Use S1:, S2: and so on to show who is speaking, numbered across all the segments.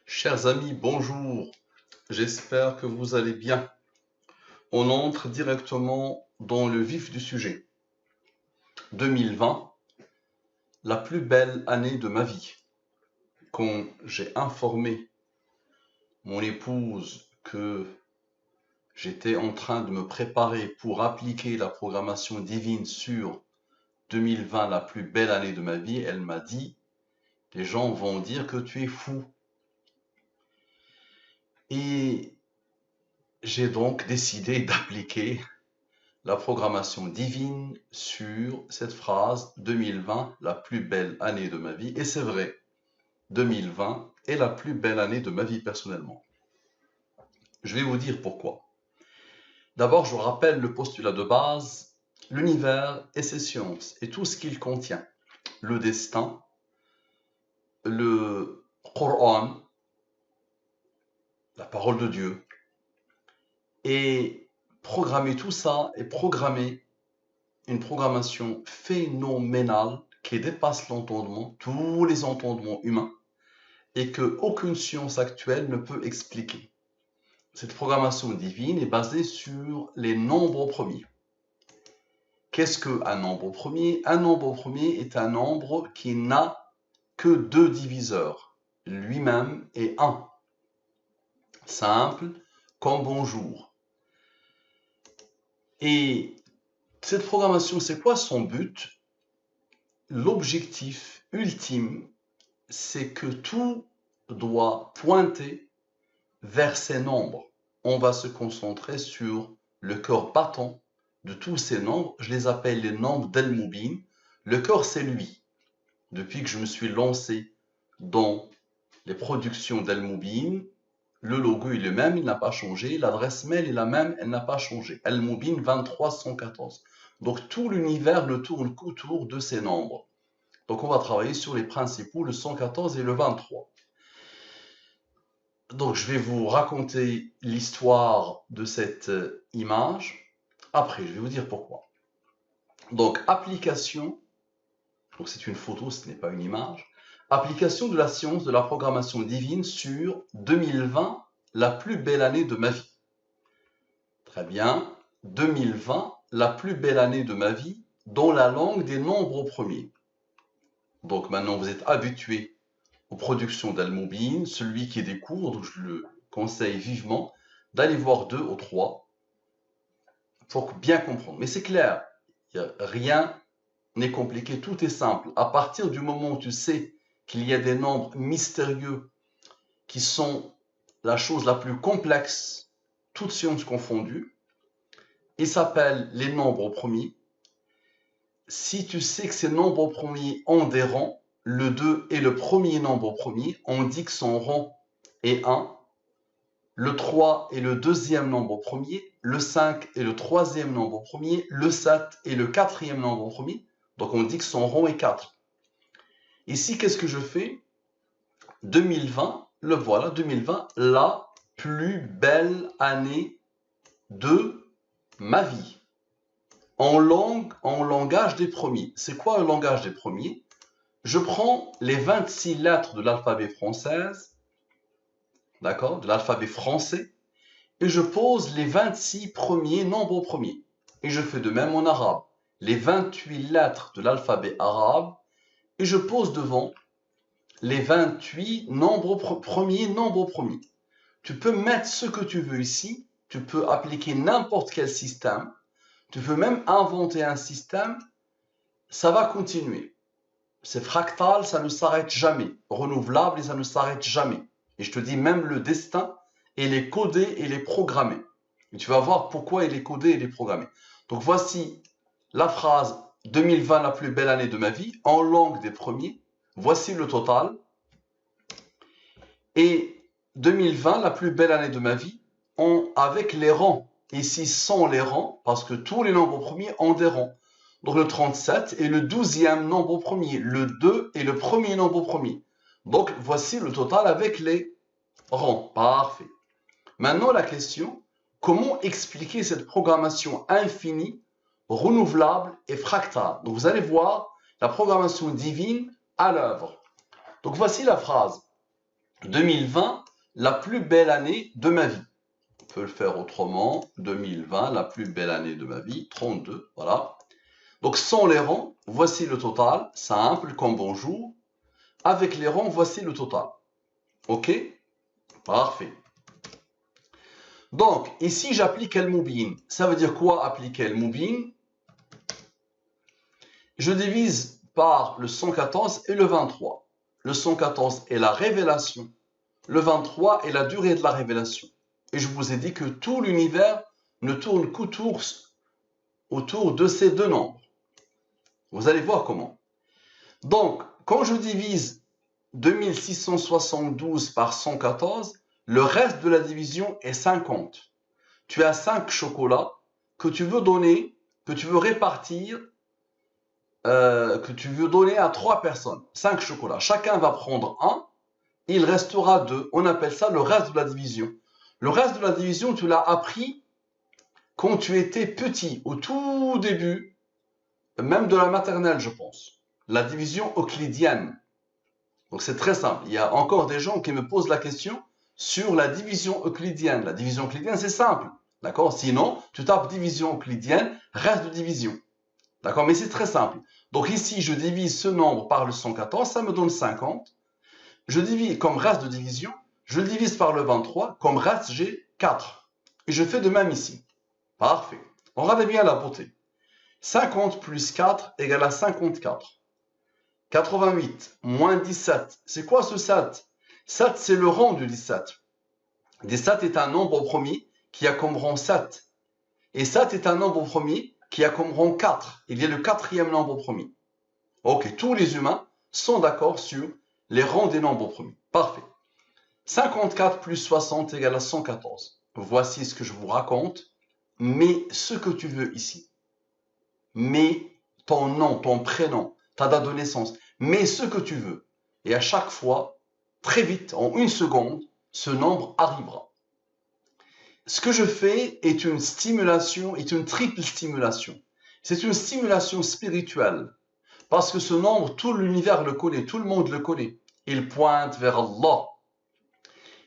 S1: Chers amis, bonjour. J'espère que vous allez bien. On entre directement dans le vif du sujet. 2020, la plus belle année de ma vie. Quand j'ai informé mon épouse que j'étais en train de me préparer pour appliquer la programmation divine sur 2020, la plus belle année de ma vie, elle m'a dit, les gens vont dire que tu es fou. Et j'ai donc décidé d'appliquer la programmation divine sur cette phrase 2020, la plus belle année de ma vie. Et c'est vrai, 2020 est la plus belle année de ma vie personnellement. Je vais vous dire pourquoi. D'abord, je vous rappelle le postulat de base, l'univers et ses sciences et tout ce qu'il contient. Le destin, le Coran, la parole de Dieu. Et programmer tout ça et programmer une programmation phénoménale qui dépasse l'entendement, tous les entendements humains, et que aucune science actuelle ne peut expliquer. Cette programmation divine est basée sur les nombres premiers. Qu'est-ce qu'un nombre premier? Un nombre premier est un nombre qui n'a que deux diviseurs, lui-même et un. Simple comme bonjour. Et cette programmation, c'est quoi son but? L'objectif ultime, c'est que tout doit pointer vers ces nombres. On va se concentrer sur le cœur battant de tous ces nombres. Je les appelle les nombres d'Al-Mubin. Le cœur, c'est lui. Depuis que je me suis lancé dans les productions d'Al-Mubin, le logo est le même, il n'a pas changé. L'adresse mail est la même, elle n'a pas changé. Al-Mubin 23114. Donc tout l'univers ne tourne qu'autour de ces nombres. Donc on va travailler sur les principaux, le 114 et le 23. Donc je vais vous raconter l'histoire de cette image. Après, je vais vous dire pourquoi. Donc application, donc c'est une photo, ce n'est pas une image. Application de la science de la programmation divine sur 2020, la plus belle année de ma vie. Très bien. 2020, la plus belle année de ma vie dans la langue des nombres premiers. Donc maintenant vous êtes habitués aux productions d'Al-Mubin, celui qui découvre, donc je le conseille vivement, d'aller voir 2 ou 3 pour bien comprendre. Mais c'est clair, rien n'est compliqué, tout est simple. À partir du moment où tu sais qu'il y a des nombres mystérieux qui sont la chose la plus complexe, toutes sciences confondues, ils s'appellent les nombres premiers. Si tu sais que ces nombres premiers ont des rangs, le 2 est le premier nombre premier, on dit que son rang est 1. Le 3 est le deuxième nombre premier, le 5 est le troisième nombre premier, le 7 est le quatrième nombre premier, donc on dit que son rang est 4. Ici, qu'est-ce que je fais? 2020, le voilà, 2020, la plus belle année de ma vie. En langage des premiers. C'est quoi le langage des premiers? Je prends les 26 lettres de l'alphabet français, d'accord, de l'alphabet français, et je pose les 26 premiers nombres premiers. Et je fais de même en arabe. Les 28 lettres de l'alphabet arabe, et je pose devant les 28 premiers nombres premiers. Tu peux mettre ce que tu veux ici, tu peux appliquer n'importe quel système, tu peux même inventer un système, ça va continuer. C'est fractal, ça ne s'arrête jamais. Renouvelable et ça ne s'arrête jamais. Et je te dis, même le destin, il est codé et il est programmé. Et tu vas voir pourquoi il est codé et il est programmé. Donc voici la phrase 2020, la plus belle année de ma vie, en langue des premiers. Voici le total. Et 2020, la plus belle année de ma vie, avec les rangs. Ici, sans les rangs, parce que tous les nombres premiers ont des rangs. Donc le 37 est le 12e nombre premier. Le 2 est le premier nombre premier. Donc voici le total avec les rangs. Parfait. Maintenant la question, comment expliquer cette programmation infinie, renouvelable et fractale? Donc vous allez voir la programmation divine à l'œuvre. Donc voici la phrase. 2020, la plus belle année de ma vie. On peut le faire autrement. 2020, la plus belle année de ma vie. 32, voilà. Donc, sans les rangs, voici le total. Simple comme bonjour. Avec les rangs, voici le total. OK? Parfait. Donc, ici, j'applique El Moubin. Ça veut dire quoi appliquer El Moubin? Je divise par le 114 et le 23. Le 114 est la révélation. Le 23 est la durée de la révélation. Et je vous ai dit que tout l'univers ne tourne qu'autour de ces deux nombres. Vous allez voir comment. Donc, quand je divise 2672 par 114, le reste de la division est 50. Tu as 5 chocolats que tu veux donner, que tu veux répartir, que tu veux donner à 3 personnes. 5 chocolats. Chacun va prendre un, il restera 2. On appelle ça le reste de la division. Le reste de la division, tu l'as appris quand tu étais petit, au tout début, même de la maternelle, je pense. La division euclidienne. Donc c'est très simple. Il y a encore des gens qui me posent la question sur la division euclidienne. La division euclidienne, c'est simple. D'accord? Sinon, tu tapes division euclidienne, reste de division. D'accord? Mais c'est très simple. Donc ici, je divise ce nombre par le 114, ça me donne 50. Je divise comme reste de division, je le divise par le 23, comme reste, j'ai 4. Et je fais de même ici. Parfait. On regarde bien la beauté. 50 plus 4 égale à 54. 88 moins 17. C'est quoi ce 7? 7, c'est le rang du 17. 17 est un nombre premier qui a comme rang 7. Et 7 est un nombre premier qui a comme rang 4. Il est le quatrième nombre premier. Ok, tous les humains sont d'accord sur les rangs des nombres premiers. Parfait. 54 plus 60 égale à 114. Voici ce que je vous raconte. Mets ce que tu veux ici. Mets ton nom, ton prénom, ta date de naissance. Mets ce que tu veux. Et à chaque fois, très vite, en une seconde, ce nombre arrivera. Ce que je fais est une stimulation, est une triple stimulation. C'est une stimulation spirituelle. Parce que ce nombre, tout l'univers le connaît, tout le monde le connaît. Il pointe vers Allah.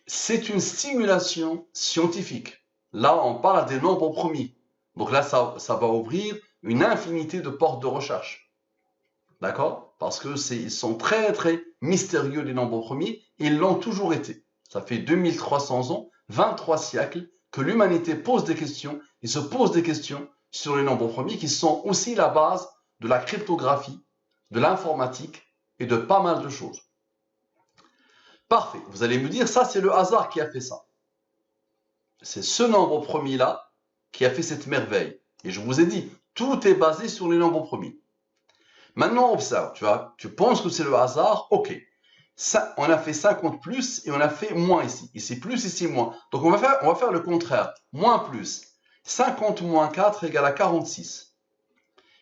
S1: C'est une stimulation scientifique. Là, on parle des nombres premiers. Donc là, ça va ouvrir une infinité de portes de recherche. D'accord? Parce que ils sont très, très mystérieux, les nombres premiers. Ils l'ont toujours été. Ça fait 2300 ans, 23 siècles, que l'humanité pose des questions et se pose des questions sur les nombres premiers qui sont aussi la base de la cryptographie, de l'informatique et de pas mal de choses. Parfait. Vous allez me dire, ça, c'est le hasard qui a fait ça. C'est ce nombre premier-là qui a fait cette merveille. Et je vous ai dit, tout est basé sur les nombres premiers. Maintenant, observe, tu penses que c'est le hasard, ok. Ça, on a fait 50 plus et on a fait moins ici. Ici plus, ici moins. Donc on va faire le contraire. Moins plus. 50 moins 4 égale à 46.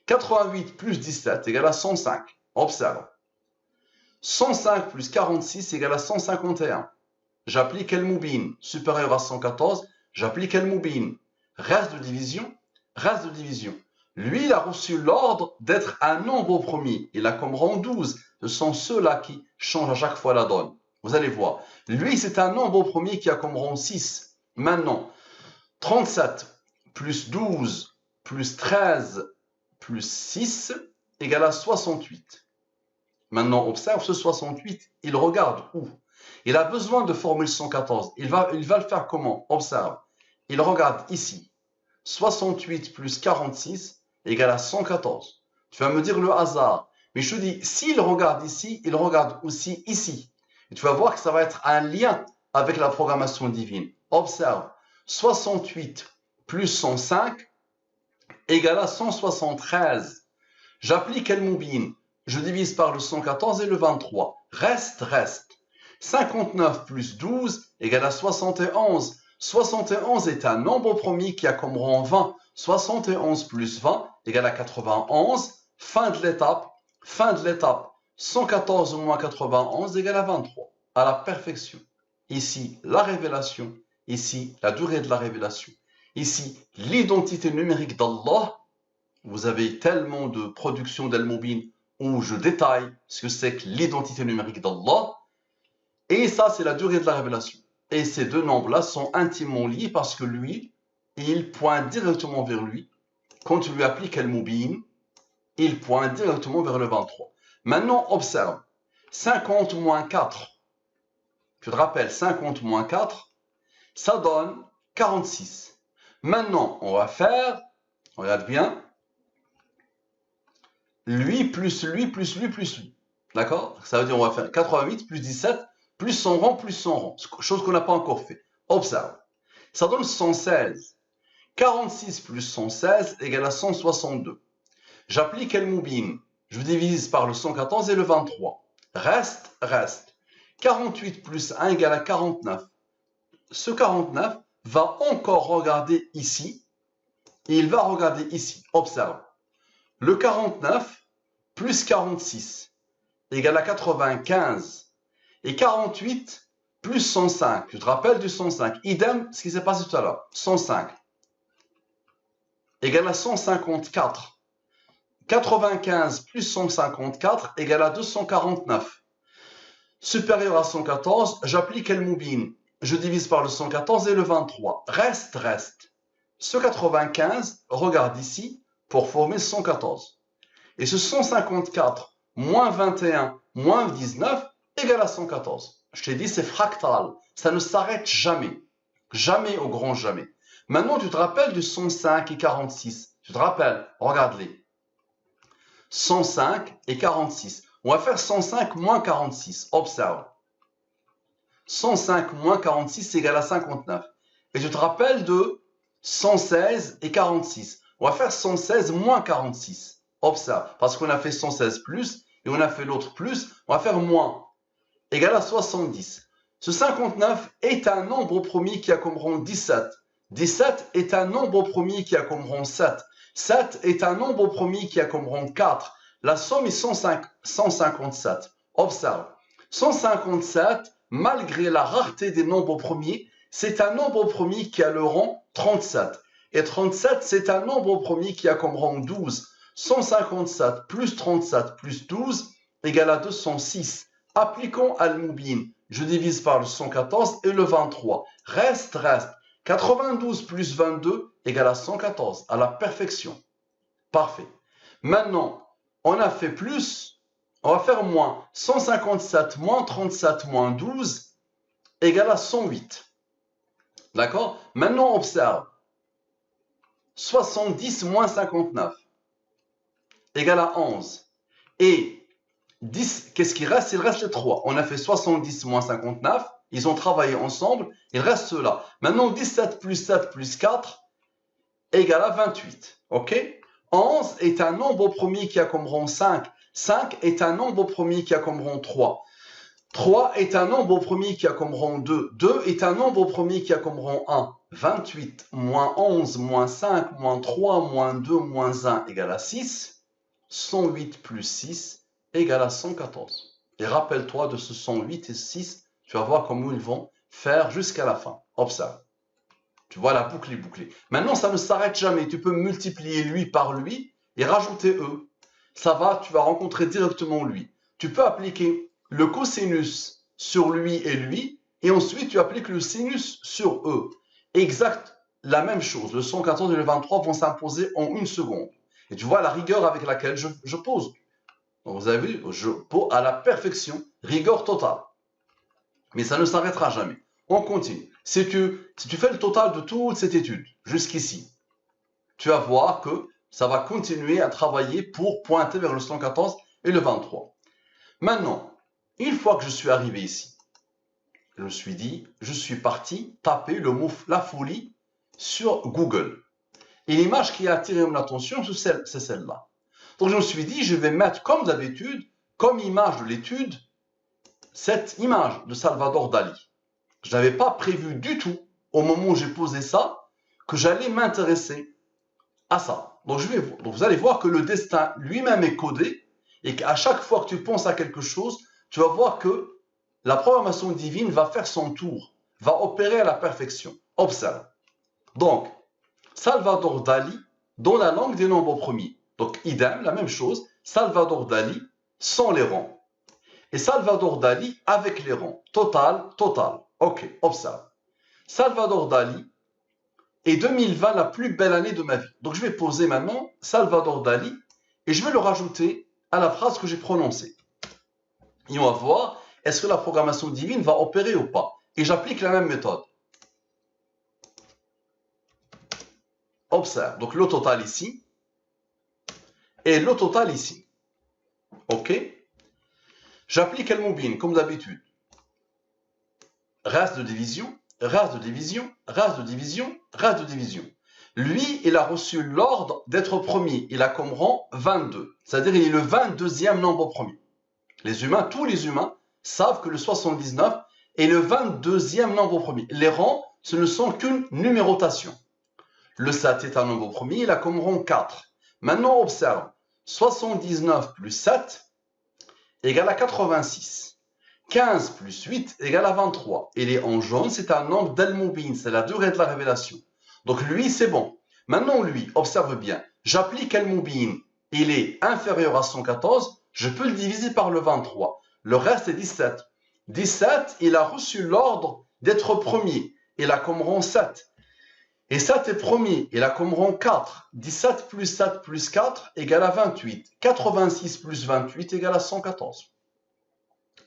S1: 88 plus 17 égale à 105. Observe. 105 plus 46 égale à 151. J'applique El Moubin supérieur à 114. J'applique El Moubin. Reste de division. Reste de division. Lui, il a reçu l'ordre d'être un nombre premier. Il a comme rang 12. Ce sont ceux-là qui changent à chaque fois la donne. Vous allez voir. Lui, c'est un nombre premier qui a comme rang 6. Maintenant, 37 plus 12 plus 13 plus 6 égale à 68. Maintenant, observe ce 68. Il regarde où? Il a besoin de formule 114. Il va le faire comment? Observe. Il regarde ici. 68 plus 46 égale à 114. Tu vas me dire le hasard. Mais je te dis, s'il regarde ici, il regarde aussi ici. Et tu vas voir que ça va être un lien avec la programmation divine. Observe. 68 plus 105 égale à 173. J'applique El Moubin. Je divise par le 114 et le 23. Reste. 59 plus 12 égale à 71. 71 est un nombre premier qui a comme rang 20. 71 plus 20 égale à 91. Fin de l'étape. 114 moins 91 égale à 23. À la perfection. Ici, la révélation. Ici, la durée de la révélation. Ici, l'identité numérique d'Allah. Vous avez tellement de productions d'Al-Moubin où je détaille ce que c'est que l'identité numérique d'Allah. Et ça, c'est la durée de la révélation. Et ces deux nombres-là sont intimement liés parce que lui, il pointe directement vers lui. Quand tu lui appliques Al-Mubin, il pointe directement vers le 23. Maintenant, observe. 50 moins 4. Tu te rappelles, 50 moins 4, ça donne 46. Maintenant, on va faire, regarde bien, lui plus lui plus lui plus lui. D'accord? Ça veut dire on va faire 88 plus 17 plus son rang plus son rang. Chose qu'on n'a pas encore fait. Observe. Ça donne 116. 46 plus 116 égale à 162. J'applique El-Moubin. Je divise par le 114 et le 23. Reste. 48 plus 1 égale à 49. Ce 49 va encore regarder ici. Et il va regarder ici. Observe. Le 49 plus 46 égale à 95. Et 48 plus 105. Tu te rappelles du 105. Idem, ce qui s'est passé tout à l'heure. 105 égale à 154. 95 plus 154 égale à 249. Supérieur à 114, j'applique El-Moubin. Je divise par le 114 et le 23. Reste. Ce 95, regarde ici, pour former 114. Et ce 154 moins 21 moins 19 égale à 114. Je t'ai dit, c'est fractal. Ça ne s'arrête jamais. Jamais au grand jamais. Maintenant, tu te rappelles du 105 et 46. Tu te rappelles? Regarde-les. 105 et 46. On va faire 105 moins 46. Observe. 105 moins 46 égale à 59. Et tu te rappelles de 116 et 46. On va faire 116 moins 46. Observe. Parce qu'on a fait 116 plus et on a fait l'autre plus. On va faire moins. Égale à 70. Ce 59 est un nombre premier qui a comme rang 17. 17 est un nombre premier qui a comme rang 7. 7 est un nombre premier qui a comme rang 4. La somme est 157. Observe. 157, malgré la rareté des nombres premiers, c'est un nombre premier qui a le rang 37. Et 37, c'est un nombre premier qui a comme rang 12. 157 plus 37 plus 12 égale à 206. Appliquons Al-Moubin. Je divise par le 114 et le 23. Reste. 92 plus 22 égale à 114, à la perfection. Parfait. Maintenant, on a fait plus, on va faire moins. 157 moins 37 moins 12 égale à 108. D'accord? Maintenant, observe. 70 moins 59 égale à 11. Et 10, qu'est-ce qui reste? Il reste les 3. On a fait 70 moins 59. Ils ont travaillé ensemble. Il reste cela. Maintenant, 17 plus 7 plus 4 égale à 28. OK? 11 est un nombre premier qui a comme rang 5. 5 est un nombre premier qui a comme rang 3. 3 est un nombre premier qui a comme rang 2. 2 est un nombre premier qui a comme rang 1. 28 moins 11 moins 5 moins 3 moins 2 moins 1 égale à 6. 108 plus 6 égale à 114. Et rappelle-toi de ce 108 et 6, tu vas voir comment ils vont faire jusqu'à la fin. Observe. Tu vois la boucle est bouclée. Maintenant, ça ne s'arrête jamais. Tu peux multiplier lui par lui et rajouter eux. Ça va, tu vas rencontrer directement lui. Tu peux appliquer le cosinus sur lui et ensuite tu appliques le sinus sur eux. Exact, la même chose. Le 114 et le 23 vont s'imposer en une seconde. Et tu vois la rigueur avec laquelle je pose. Donc vous avez vu, je pose à la perfection, rigueur totale. Mais ça ne s'arrêtera jamais. On continue. Si tu fais le total de toute cette étude jusqu'ici, tu vas voir que ça va continuer à travailler pour pointer vers le 114 et le 23. Maintenant, une fois que je suis arrivé ici, je me suis dit, je suis parti taper le mot la folie sur Google. Et l'image qui a attiré mon attention, c'est celle-là. Donc je me suis dit, je vais mettre comme d'habitude, comme image de l'étude, cette image de Salvador Dali. Je n'avais pas prévu du tout, au moment où j'ai posé ça, que j'allais m'intéresser à ça. Donc vous allez voir que le destin lui-même est codé et qu'à chaque fois que tu penses à quelque chose, tu vas voir que la programmation divine va faire son tour, va opérer à la perfection. Observe. Donc, Salvador Dali dans la langue des nombres premiers. Donc, idem, la même chose, Salvador Dali sans les rangs. et Salvador Dali avec les rangs. Total, total. Ok, observe. Salvador Dali est 2020 la plus belle année de ma vie. Donc je vais poser maintenant Salvador Dali et je vais le rajouter à la phrase que j'ai prononcée. Et on va voir, est-ce que la programmation divine va opérer ou pas? Et j'applique la même méthode. Observe, donc le total ici et le total ici. Ok? J'applique le mobile comme d'habitude. Race de division, race de division, race de division, race de division. Lui, il a reçu l'ordre d'être premier. Il a comme rang 22. C'est-à-dire il est le 22e nombre premier. Les humains, tous les humains, savent que le 79 est le 22e nombre premier. Les rangs, ce ne sont qu'une numérotation. Le 7 est un nombre premier, il a comme rang 4. Maintenant, observe. 79 plus 7 égale à 86. 15 plus 8 égale à 23. Et les en jaune, c'est un nombre d'Al-Mubin, c'est la durée de la révélation. Donc lui, c'est bon. Maintenant, lui, observe bien. J'applique Al-Mubin, il est inférieur à 114, je peux le diviser par le 23. Le reste est 17. 17, il a reçu l'ordre d'être premier. Il a comme rang 7. Et 7 est premier, il a comme rang 4. 17 plus 7 plus 4 égale à 28. 86 plus 28 égale à 114.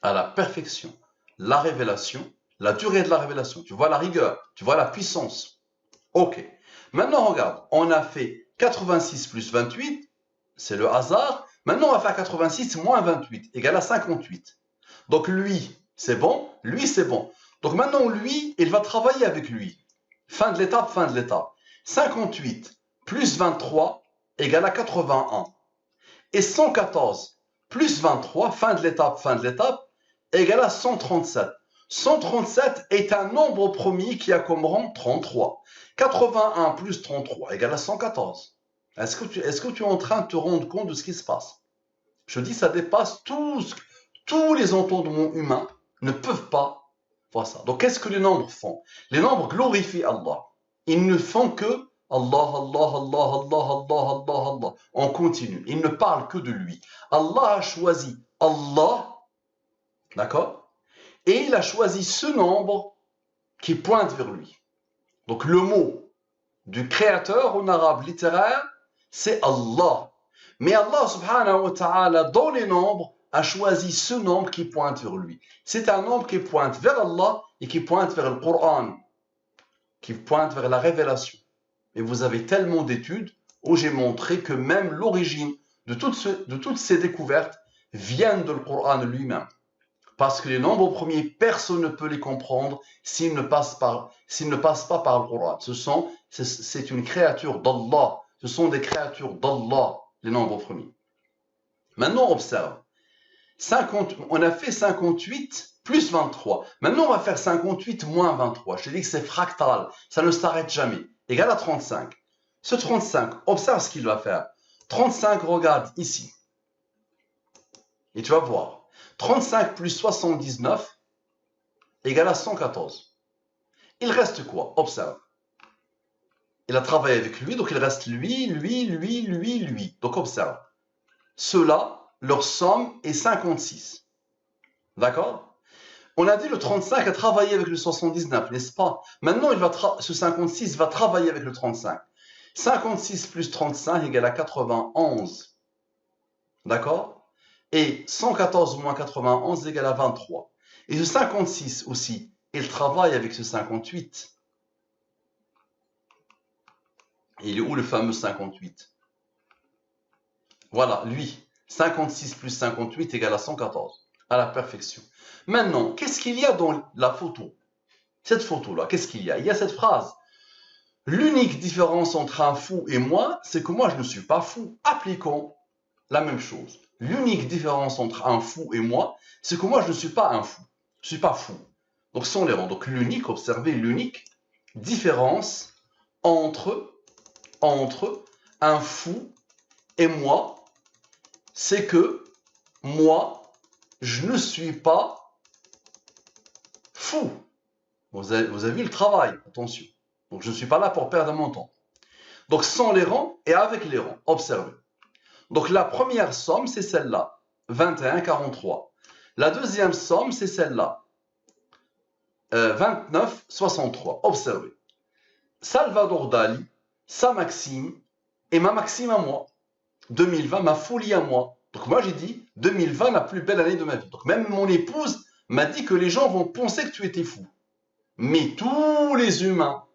S1: À la perfection, la révélation, la durée de la révélation. Tu vois la rigueur, tu vois la puissance. Ok. Maintenant, regarde, on a fait 86 plus 28, c'est le hasard. Maintenant, on va faire 86 moins 28, égale à 58. Donc lui, c'est bon, lui, c'est bon. Donc maintenant, lui, il va travailler avec lui. Fin de l'étape, fin de l'étape. 58 plus 23 égale à 81. Et 114 plus 23, fin de l'étape, égale à 137. 137 est un nombre premier qui a comme rang 33. 81 plus 33 égale à 114. Est-ce que tu es en train de te rendre compte de ce qui se passe? Je dis, ça dépasse tous les entendements humains ne peuvent pas voir ça. Donc, qu'est-ce que les nombres font? Les nombres glorifient Allah. Ils ne font que Allah, Allah, Allah, Allah, Allah, Allah, Allah. On continue. Ils ne parlent que de lui. Allah a choisi Allah, d'accord? Et il a choisi ce nombre qui pointe vers lui. Donc, le mot du créateur en arabe littéraire, c'est Allah. Mais Allah subhanahu wa ta'ala, dans les nombres, a choisi ce nombre qui pointe vers lui. C'est un nombre qui pointe vers Allah et qui pointe vers le Coran, qui pointe vers la révélation. Et vous avez tellement d'études où j'ai montré que même l'origine de toutes ces découvertes viennent de le Coran lui-même. Parce que les nombres premiers, personne ne peut les comprendre s'ils ne passent pas par le Coran. C'est une créature d'Allah. Ce sont des créatures d'Allah, les nombres premiers. Maintenant, observe. On a fait 58 plus 23. Maintenant, on va faire 58 moins 23. Je te dis que c'est fractal. Ça ne s'arrête jamais. Égal à 35. Ce 35, observe ce qu'il va faire. 35, regarde ici. Et tu vas voir. 35 plus 79 égale à 114. Il reste quoi? Observe. Il a travaillé avec lui, donc il reste lui. Donc observe. Ceux-là, leur somme est 56. D'accord? On a dit le 35 a travaillé avec le 79, n'est-ce pas? Maintenant, ce 56 va travailler avec le 35. 56 plus 35 égale à 91. D'accord? Et 114 moins 91 égale à 23. Et ce 56 aussi, il travaille avec ce 58. Et il est où le fameux 58? Voilà, lui. 56 plus 58 égale à 114. À la perfection. Maintenant, qu'est-ce qu'il y a dans la photo? Cette photo-là, qu'est-ce qu'il y a? Il y a cette phrase. L'unique différence entre un fou et moi, c'est que moi, je ne suis pas fou. Appliquons la même chose. L'unique différence entre un fou et moi, c'est que moi, je ne suis pas un fou. Je ne suis pas fou. Donc, ce sont les rangs. Donc, l'unique, observez l'unique différence entre un fou et moi, c'est que moi, je ne suis pas fou. Vous avez vu le travail, attention. Donc, je ne suis pas là pour perdre mon temps. Donc, sans les rangs et avec les rangs, observez. Donc, la première somme, c'est celle-là, 21, 43. La deuxième somme, c'est celle-là. 29,63. Observez. Salvador Dali, sa maxime et ma maxime à moi. 2020, ma folie à moi. Donc moi j'ai dit 2020, la plus belle année de ma vie. Donc même mon épouse m'a dit que les gens vont penser que tu étais fou. Mais tous les humains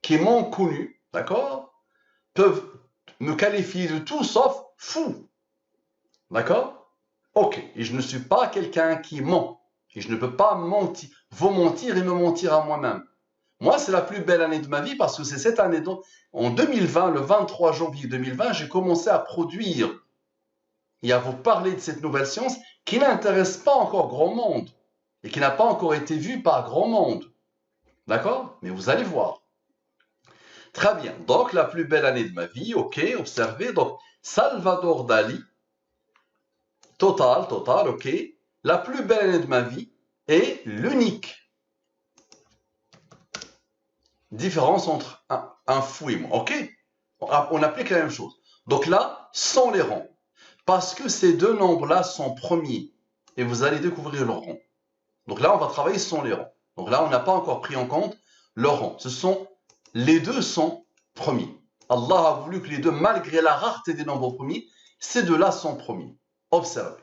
S1: qui m'ont connu, d'accord, peuvent me qualifier de tout sauf fou. D'accord? Ok. Et je ne suis pas quelqu'un qui ment. Et je ne peux pas mentir, vous mentir et me mentir à moi-même. Moi, c'est la plus belle année de ma vie parce que c'est cette année dont, en 2020, le 23 janvier 2020, j'ai commencé à produire et à vous parler de cette nouvelle science qui n'intéresse pas encore grand monde et qui n'a pas encore été vue par grand monde. D'accord? Mais vous allez voir. Très bien. Donc, la plus belle année de ma vie, ok, observez. Donc, Salvador Dali, total, ok. La plus belle année de ma vie est l'unique différence entre un fou et moi, ok? On applique la même chose. Donc là, sans les rangs. Parce que ces deux nombres-là sont premiers. Et vous allez découvrir leur rang. Donc là, on va travailler sans les rangs. Donc là, on n'a pas encore pris en compte leur rang. Les deux sont premiers. Allah a voulu que les deux, malgré la rareté des nombres premiers, ces deux-là sont premiers. Observez.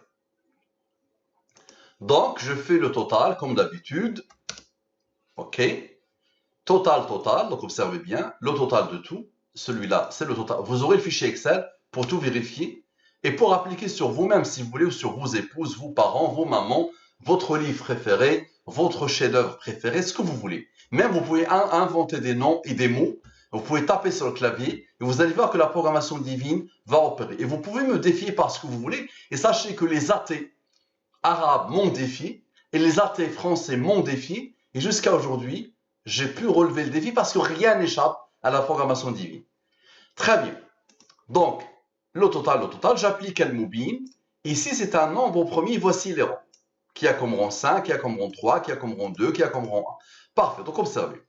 S1: Donc, je fais le total, comme d'habitude. Ok. Total. Donc observez bien, le total de tout. Celui-là, c'est le total. Vous aurez le fichier Excel pour tout vérifier. Et pour appliquer sur vous-même, si vous voulez, ou sur vos épouses, vos parents, vos mamans, votre livre préféré, votre chef-d'œuvre préféré, ce que vous voulez. Même vous pouvez inventer des noms et des mots. Vous pouvez taper sur le clavier et vous allez voir que la programmation divine va opérer. Et vous pouvez me défier par ce que vous voulez. Et sachez que les athées arabes m'ont défié et les athées français m'ont défié. Et jusqu'à aujourd'hui, j'ai pu relever le défi parce que rien n'échappe à la programmation divine. Très bien. Donc, le total, j'applique Al-Mubin. Ici, c'est un nombre premier, voici les rangs. Qui a comme rang 5, qui a comme rang 3, qui a comme rang 2, qui a comme rang 1. Parfait, donc observez.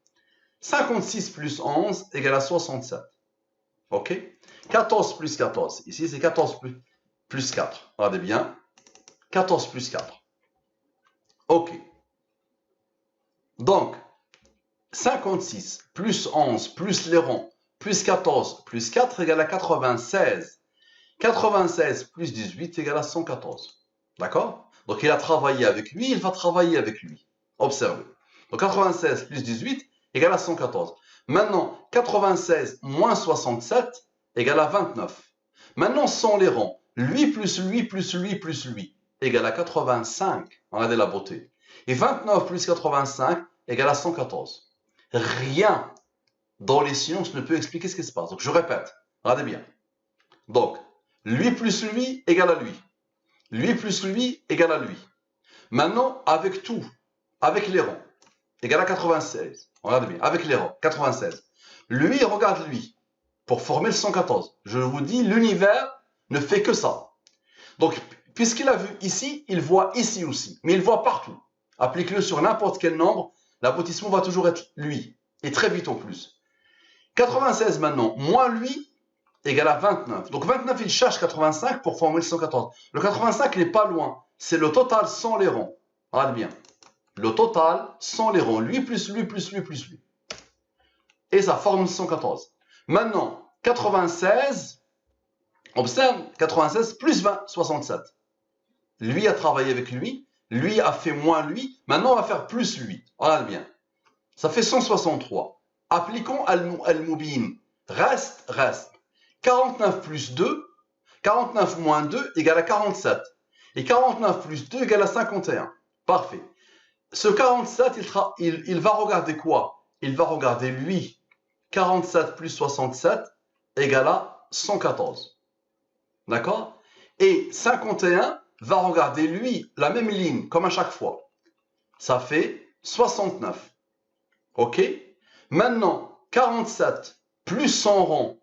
S1: 56 plus 11 égale à 67. Ok? 14 plus 14. Ici, c'est 14 plus 4. Regardez bien. 14 plus 4. Ok. Donc, 56 plus 11 plus les rangs plus 14 plus 4 égale à 96. 96 plus 18 égale à 114. D'accord? Donc il a travaillé avec lui, il va travailler avec lui. Observez. Donc 96 plus 18 égale à 114. Maintenant, 96 moins 67 égale à 29. Maintenant, sans les rangs, lui plus lui plus lui plus lui égale à 85. Regardez la beauté. Et 29 plus 85 égale à 114. Rien dans les sciences ne peut expliquer ce qui se passe. Donc je répète, regardez bien. Donc, lui plus lui égale à lui. Lui plus lui égale à lui. Maintenant, avec tout, avec les rangs, égale à 96. Regardez bien, avec les rangs, 96. Lui, regarde lui, pour former le 114. Je vous dis, l'univers ne fait que ça. Donc, puisqu'il a vu ici, il voit ici aussi. Mais il voit partout. Applique-le sur n'importe quel nombre, l'aboutissement va toujours être lui. Et très vite en plus. 96 maintenant, moins lui, égale à 29. Donc 29, il cherche 85 pour former le 114. Le 85 n'est pas loin. C'est le total sans les rangs. Regarde bien. Le total sans les rangs. Lui plus lui plus lui plus lui. Et ça forme le 114. Maintenant, 96, observe, 96 plus 20, 67. Lui a travaillé avec lui. Lui a fait moins lui. Maintenant, on va faire plus lui. Regarde bien. Ça fait 163. Appliquons Al-Mubin. Reste. 49 plus 2, 49 moins 2 égale à 47. Et 49 plus 2 égale à 51. Parfait. Ce 47, il va regarder quoi? Il va regarder lui. 47 plus 67 égale à 114. D'accord? Et 51 va regarder lui, la même ligne, comme à chaque fois. Ça fait 69. Ok? Maintenant, 47 plus son rang,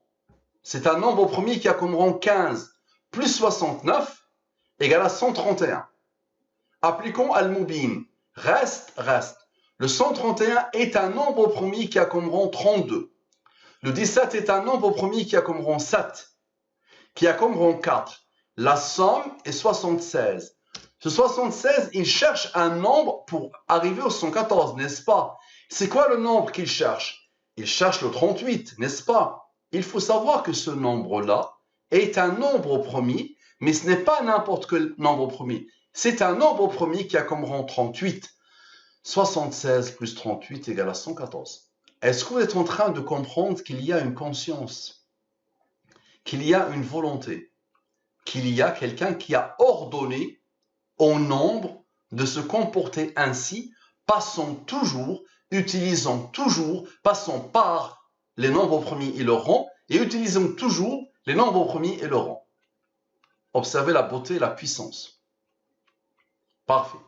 S1: c'est un nombre premier qui a comme rang 15 plus 69 égale à 131. Appliquons Al-Mubin. Reste. Le 131 est un nombre premier qui a comme rang 32. Le 17 est un nombre premier qui a comme rang 7, qui a comme rang 4. La somme est 76. Ce 76, il cherche un nombre pour arriver au 114, n'est-ce pas? C'est quoi le nombre qu'il cherche? Il cherche le 38, n'est-ce pas? Il faut savoir que ce nombre-là est un nombre premier, mais ce n'est pas n'importe quel nombre premier. C'est un nombre premier qui a comme rang 38. 76 plus 38 égale à 114. Est-ce que vous êtes en train de comprendre qu'il y a une conscience, qu'il y a une volonté, qu'il y a quelqu'un qui a ordonné au nombre de se comporter ainsi, utilisant toujours, passant par les nombres premiers et leur rang, et utilisant toujours les nombres premiers et leur rang. Observez la beauté et la puissance. Parfait.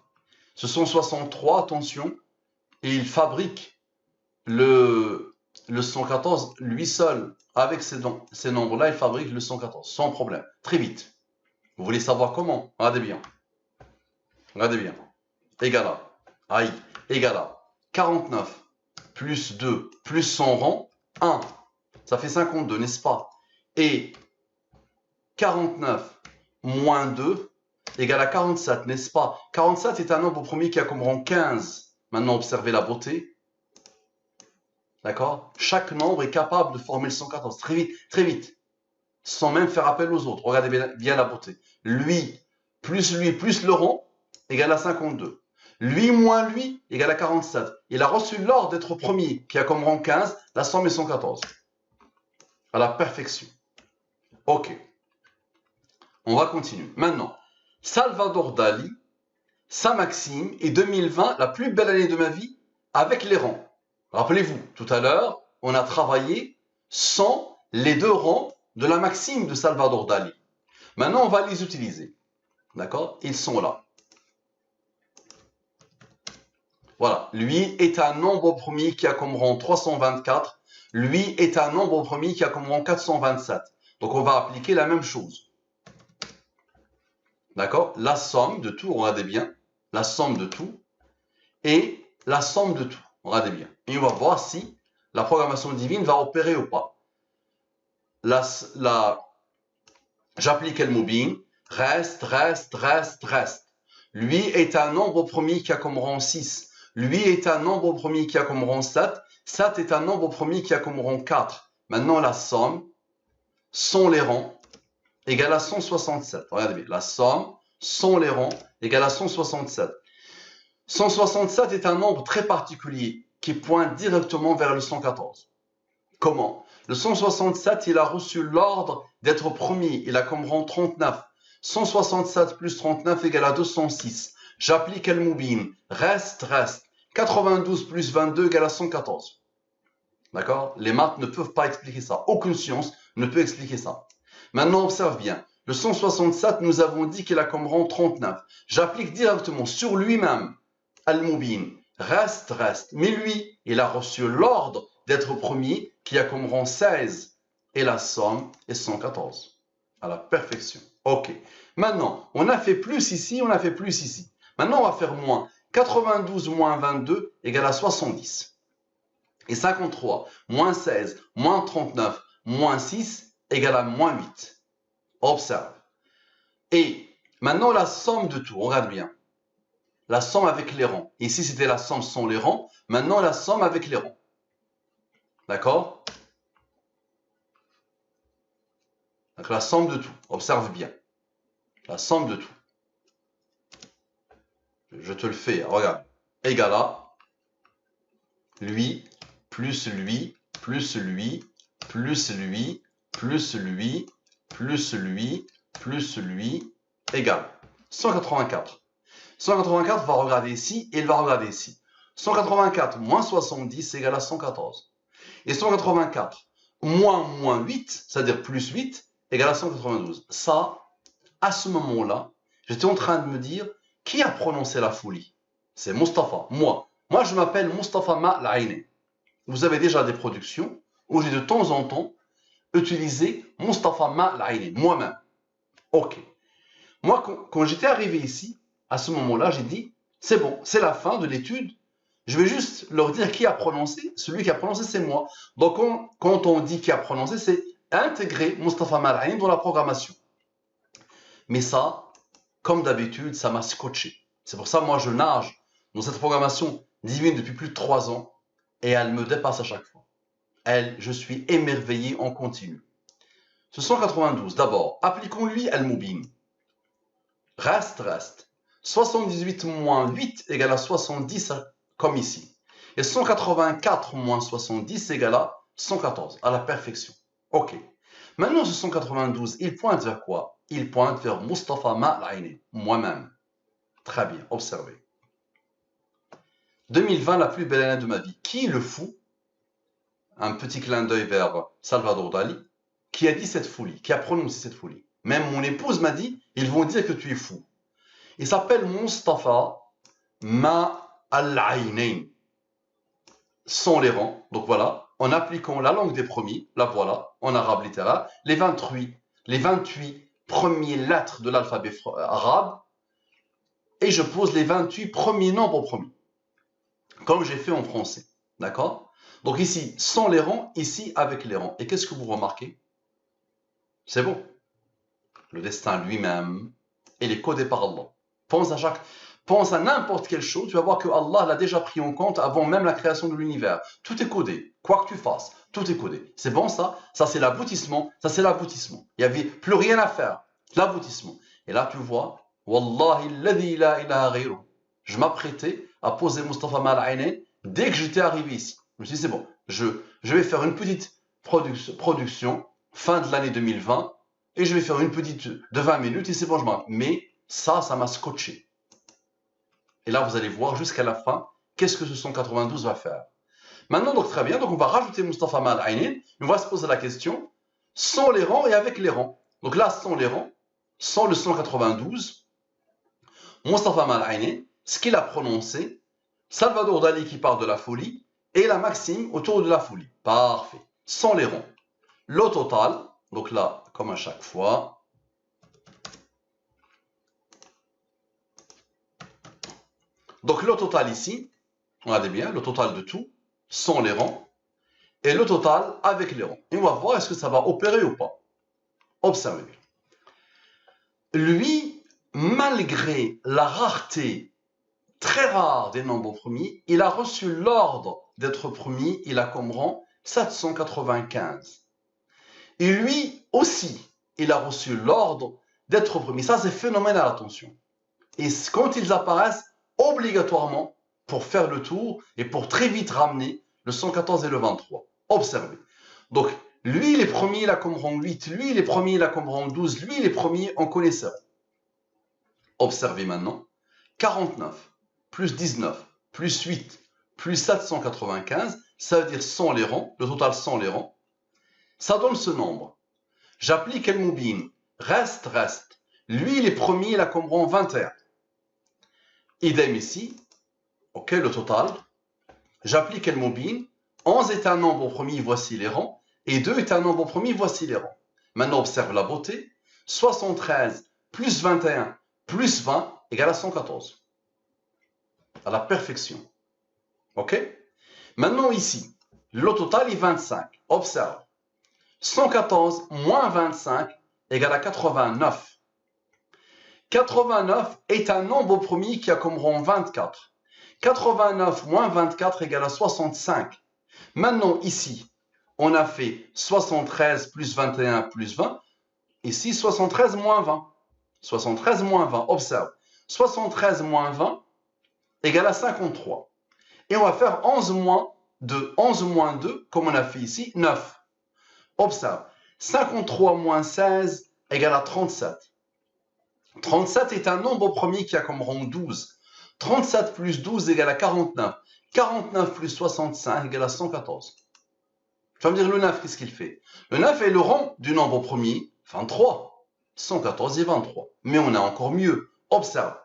S1: Ce sont 63, attention, et il fabrique le 114 lui seul. Avec ces nombres-là, il fabrique le 114, sans problème. Très vite. Vous voulez savoir comment? Regardez bien. Regardez bien. Égal à, aïe, égal à 49 plus 2 plus son rang, 1. Ça fait 52, n'est-ce pas? Et 49 moins 2 égale à 47, n'est-ce pas? 47 est un nombre premier qui a comme rang 15. Maintenant, observez la beauté. D'accord? Chaque nombre est capable de former le 114. Très vite. Sans même faire appel aux autres. Regardez bien la beauté. Lui plus le rang égale à 52. Lui moins lui égale à 47. Il a reçu l'ordre d'être premier, qui a comme rang 15, la somme est 114. À la perfection. Ok. On va continuer. Maintenant, Salvador Dali, sa maxime est 2020, la plus belle année de ma vie, avec les rangs. Rappelez-vous, tout à l'heure, on a travaillé sans les deux rangs de la maxime de Salvador Dali. Maintenant, on va les utiliser. D'accord? Ils sont là. Voilà. Lui est un nombre premier qui a comme rang 324. Lui est un nombre premier qui a comme rang 427. Donc, on va appliquer la même chose. D'accord? La somme de tout, regardez bien. La somme de tout et la somme de tout. Regardez bien. Et on va voir si la programmation divine va opérer ou pas. J'applique el moubin. Reste. Lui est un nombre premier qui a comme rang 6. Lui est un nombre premier qui a comme rang 7. 7 est un nombre premier qui a comme rang 4. Maintenant, la somme, sans les rangs, égale à 167. Regardez bien, la somme, sans les rangs, égale à 167. 167 est un nombre très particulier qui pointe directement vers le 114. Comment? Le 167, il a reçu l'ordre d'être premier. Il a comme rang 39. 167 plus 39 égale à 206. J'applique el moubin. Reste. 92 plus 22 égale à 114. D'accord? Les maths ne peuvent pas expliquer ça. Aucune science ne peut expliquer ça. Maintenant, observe bien. Le 167, nous avons dit qu'il a comme rang 39. J'applique directement sur lui-même al-moubin. Reste. Mais lui, il a reçu l'ordre d'être premier qui a comme rang 16. Et la somme est 114. À la perfection. Ok. Maintenant, on a fait plus ici, on a fait plus ici. Maintenant, on va faire moins. 92 moins 22 égale à 70. Et 53 moins 16 moins 39 moins 6 égale à moins 8. Observe. Et maintenant, la somme de tout. Regarde bien. La somme avec les rangs. Ici, c'était la somme sans les rangs. Maintenant, la somme avec les rangs. D'accord? Donc, la somme de tout. Observe bien. La somme de tout. Je te le fais. Regarde. Égale à lui, plus lui, plus lui, plus lui, plus lui, plus lui, plus lui, égale 184. 184 va regarder ici et il va regarder ici. 184 moins 70 égale à 114. Et 184 moins 8, c'est-à-dire plus 8, égale à 192. Ça, à ce moment-là, j'étais en train de me dire, qui a prononcé la folie? C'est Mustapha, moi. Moi, je m'appelle Mustapha Ma'laïné. Vous avez déjà des productions où j'ai de temps en temps utilisé Mustapha Ma'laïné, moi-même. Ok. Moi, quand j'étais arrivé ici, à ce moment-là, j'ai dit, c'est bon, c'est la fin de l'étude. Je vais juste leur dire qui a prononcé. Celui qui a prononcé, c'est moi. Donc, quand on dit qui a prononcé, c'est intégrer Mustapha Ma'laïné dans la programmation. Mais ça, comme d'habitude, ça m'a scotché. C'est pour ça, moi, je nage dans cette programmation divine depuis plus de 3 ans et elle me dépasse à chaque fois. Je suis émerveillé en continu. Ce 192, d'abord, appliquons-lui Al-Mubin. Reste. 78 moins 8 égale à 70, comme ici. Et 184 moins 70 égale à 114, à la perfection. Ok. Maintenant, ce 192, il pointe vers quoi? Il pointe vers Mustafa Ma'al-Aini, moi-même. Très bien, observez. 2020, la plus belle année de ma vie. Qui est le fou? Un petit clin d'œil vers Salvador Dali, qui a dit cette folie, qui a prononcé cette folie. Même mon épouse m'a dit, ils vont dire que tu es fou. Il s'appelle Mustafa Ma'al-Ainain. Sans les rangs, donc voilà, en appliquant la langue des premiers, la voilà, en arabe littéraire, les 28 premiers lettres de l'alphabet arabe, et je pose les 28 premiers nombres premiers, comme j'ai fait en français, d'accord? Donc ici, sans les rangs, ici, avec les rangs. Et qu'est-ce que vous remarquez? C'est bon. Le destin lui-même, il est codé par Allah. Pense à n'importe quelle chose, tu vas voir que Allah l'a déjà pris en compte avant même la création de l'univers. Tout est codé, quoi que tu fasses, tout est codé. C'est bon ça? Ça c'est l'aboutissement, ça c'est l'aboutissement. Il n'y avait plus rien à faire, l'aboutissement. Et là tu vois, Wallahi alladhi la ilaha ghayruh. Je m'apprêtais à poser Mustafa Ma'al-Ainain dès que j'étais arrivé ici. Je me suis dit c'est bon, je vais faire une petite production fin de l'année 2020 et je vais faire une petite de 20 minutes et c'est bon je m'en. Mais ça m'a scotché. Et là, vous allez voir jusqu'à la fin, qu'est-ce que ce 192 va faire. Maintenant, donc très bien, donc on va rajouter Mustafa Ma'al-Ainain, on va se poser la question, sans les rangs et avec les rangs. Donc là, sans les rangs, sans le 192, Mustafa Ma'al-Ainain, ce qu'il a prononcé, Salvador Dali qui parle de la folie, et la maxime autour de la folie. Parfait. Sans les rangs. Le total, donc là, comme à chaque fois, donc le total ici, regardez bien, le total de tout, sans les rangs, et le total avec les rangs. Et on va voir est-ce que ça va opérer ou pas. Observez. Lui, malgré la rareté très rare des nombres premiers, il a reçu l'ordre d'être premier, il a comme rang 795. Et lui aussi, il a reçu l'ordre d'être premier. Ça, c'est phénoménal, attention. Et quand ils apparaissent, obligatoirement, pour faire le tour et pour très vite ramener le 114 et le 23. Observez. Donc, lui, il est premier, il a comme rang 8. Lui, il est premier, il a comme rang 12. Lui, il est premier, on connaît ça. Observez maintenant. 49 plus 19 plus 8 plus 795, ça veut dire sans les rangs, le total sans les rangs. Ça donne ce nombre. J'applique El Moubin. Reste. Lui, il est premier, il a comme rang 21. Idem ici. Ok, le total. J'applique El Moubin. 11 est un nombre premier, voici les rangs. Et 2 est un nombre premier, voici les rangs. Maintenant, observe la beauté. 73 plus 21 plus 20 égale à 114. À la perfection. Ok? Maintenant, ici, le total est 25. Observe. 114 moins 25 égale à 89. 89 est un nombre premier qui a comme rang 24. 89 moins 24 égale à 65. Maintenant, ici, on a fait 73 plus 21 plus 20. Ici, 73 moins 20. 73 moins 20, observe. 73 moins 20 égale à 53. Et on va faire 11 moins 2. 11 moins 2, comme on a fait ici, 9. Observe. 53 moins 16 égale à 37. 37 est un nombre premier qui a comme rang 12. 37 plus 12 égale à 49. 49 plus 65 égale à 114. Tu vas me dire le 9, qu'est-ce qu'il fait? Le 9 est le rang du nombre premier, 23. 114 et 23. Mais on a encore mieux. Observe.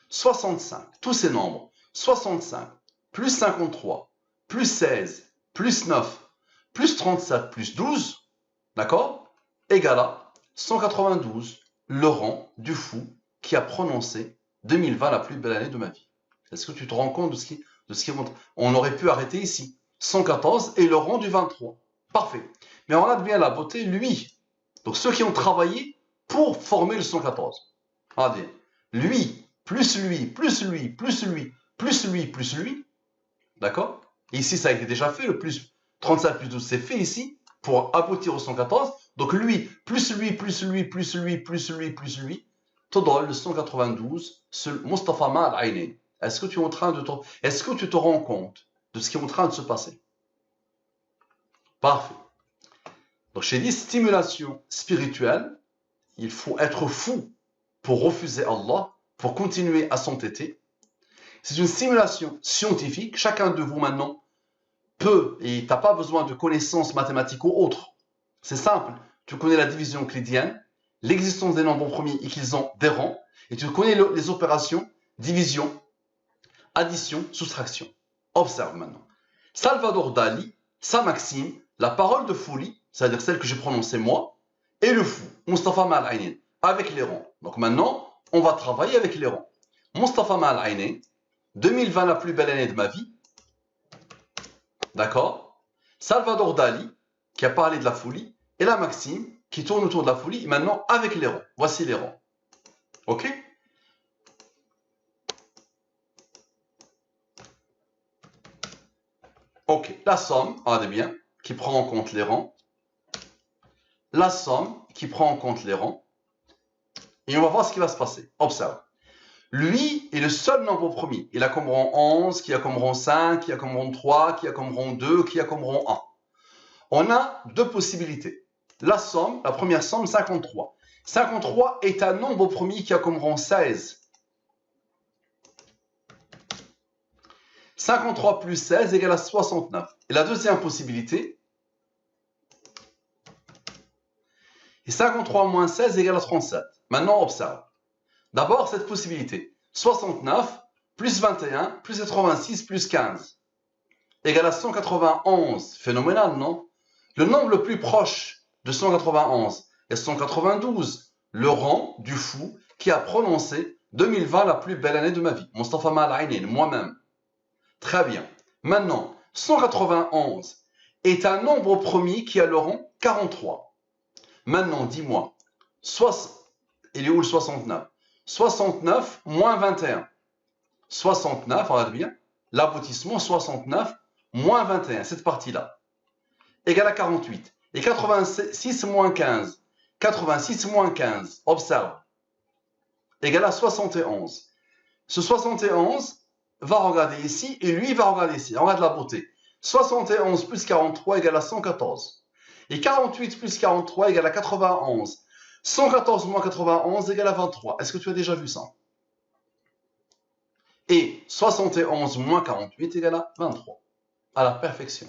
S1: 65, tous ces nombres. 65, plus 53, plus 16, plus 9, plus 37, plus 12, d'accord? Égale à 192, le rang du fou qui a prononcé 2020 la plus belle année de ma vie. Est-ce que tu te rends compte de ce qui montre? On aurait pu arrêter ici. 114 et le rang du 23. Parfait. Mais on a bien la beauté, lui. Donc ceux qui ont travaillé pour former le 114. Regardez. lui, plus lui, plus lui, plus lui, plus lui, plus lui. D'accord? Et ici, ça a été déjà fait. Le plus 35 plus 12, c'est fait ici pour aboutir au 114. Donc lui, plus lui, plus lui, plus lui, plus lui, plus lui, te donne le 192, Mustafa Mal Aïné. Est-ce que tu te rends compte de ce qui est en train de se passer? Parfait. Donc j'ai dit stimulation spirituelle. Il faut être fou pour refuser Allah, pour continuer à s'entêter. C'est une stimulation scientifique. Chacun de vous maintenant peut, et tu n'as pas besoin de connaissances mathématiques ou autres. C'est simple. Tu connais la division euclidienne, l'existence des nombres premiers et qu'ils ont des rangs, et tu connais les opérations division, addition, soustraction. Observe maintenant. Salvador Dali, sa maxime, la parole de folie, c'est-à-dire celle que j'ai prononcée moi, et le fou, Mustafa Mal-Ainin, avec les rangs. Donc maintenant, on va travailler avec les rangs. Mustafa Mal-Ainin, 2020, la plus belle année de ma vie. D'accord? Salvador Dali, qui a parlé de la folie, et la maxime, qui tourne autour de la folie, maintenant avec les rangs. Voici les rangs. Ok? Ok, la somme, regardez bien, qui prend en compte les rangs. La somme qui prend en compte les rangs. Et on va voir ce qui va se passer. Observe. Lui est le seul nombre premier. Il a comme rang 11, qui a comme rang 5, qui a comme rang 3, qui a comme rang 2, qui a comme rang 1. On a deux possibilités. La somme, la première somme, 53. 53 est un nombre premier qui a comme rang 16. 53 plus 16 égale à 69. Et la deuxième possibilité, et 53 moins 16 égale à 37. Maintenant, observe. D'abord, cette possibilité. 69 plus 21 plus 86 plus 15 égale à 191. Phénoménal, non? Le nombre le plus proche de 191 est 192, le rang du fou qui a prononcé 2020 la plus belle année de ma vie. Mustafa Mal-Ainin, moi-même. Très bien. Maintenant, 191 est un nombre premier qui a le rang 43. Maintenant, dis-moi, il est où le 69? 69 moins 21. 69, regarde bien, l'aboutissement 69 moins 21, cette partie-là, égale à 48. Et 86 moins 15, 86 moins 15, observe, égale à 71. Ce 71 va regarder ici et lui va regarder ici. Regarde la beauté. 71 plus 43 égale à 114. Et 48 plus 43 égale à 91. 114 moins 91 égale à 23. Est-ce que tu as déjà vu ça? Et 71 moins 48 égale à 23. À la perfection.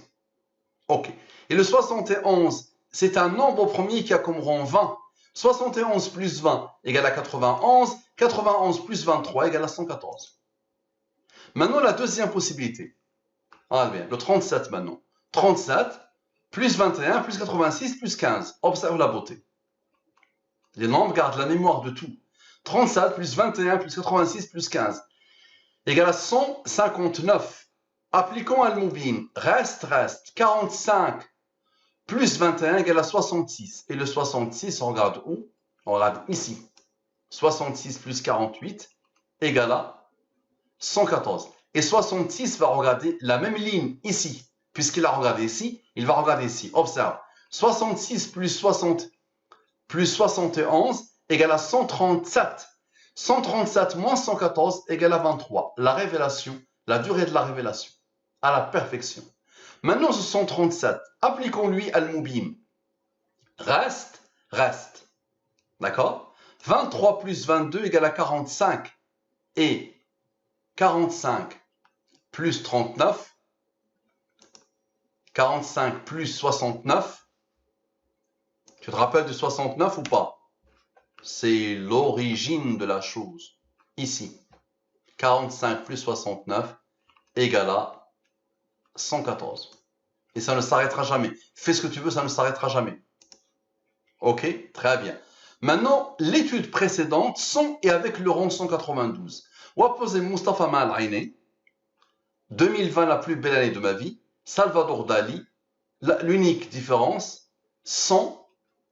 S1: Ok. Et le 71, c'est un nombre premier qui a comme rang 20. 71 plus 20 égale à 91. 91 plus 23 égale à 114. Maintenant, la deuxième possibilité. Ah bien, le 37 maintenant. 37 plus 21 plus 86 plus 15. Observe la beauté. Les nombres gardent la mémoire de tout. 37 plus 21 plus 86 plus 15 égale à 159. Appliquons Al-Moubin. Reste. 45 plus 21 égale à 66. Et le 66, on regarde où? On regarde ici. 66 plus 48 égale à 114. Et 66 va regarder la même ligne ici. Puisqu'il a regardé ici, il va regarder ici. Observe. 66 plus 60 plus 71 égale à 137. 137 moins 114 égale à 23. La révélation, la durée de la révélation. À la perfection. Maintenant, ce 137. Appliquons-lui Al-Moubin. Reste. D'accord? 23 plus 22 égale à 45. Et 45 plus 39. 45 plus 69. Tu te rappelles de 69 ou pas? C'est l'origine de la chose. Ici. 45 plus 69 égale à 114. Et ça ne s'arrêtera jamais. Fais ce que tu veux, ça ne s'arrêtera jamais. Ok? Très bien. Maintenant, l'étude précédente, sans et avec le rang 192. On va poser Mustafa Mal-Ainin, 2020, la plus belle année de ma vie. Salvador Dali, l'unique différence, 100,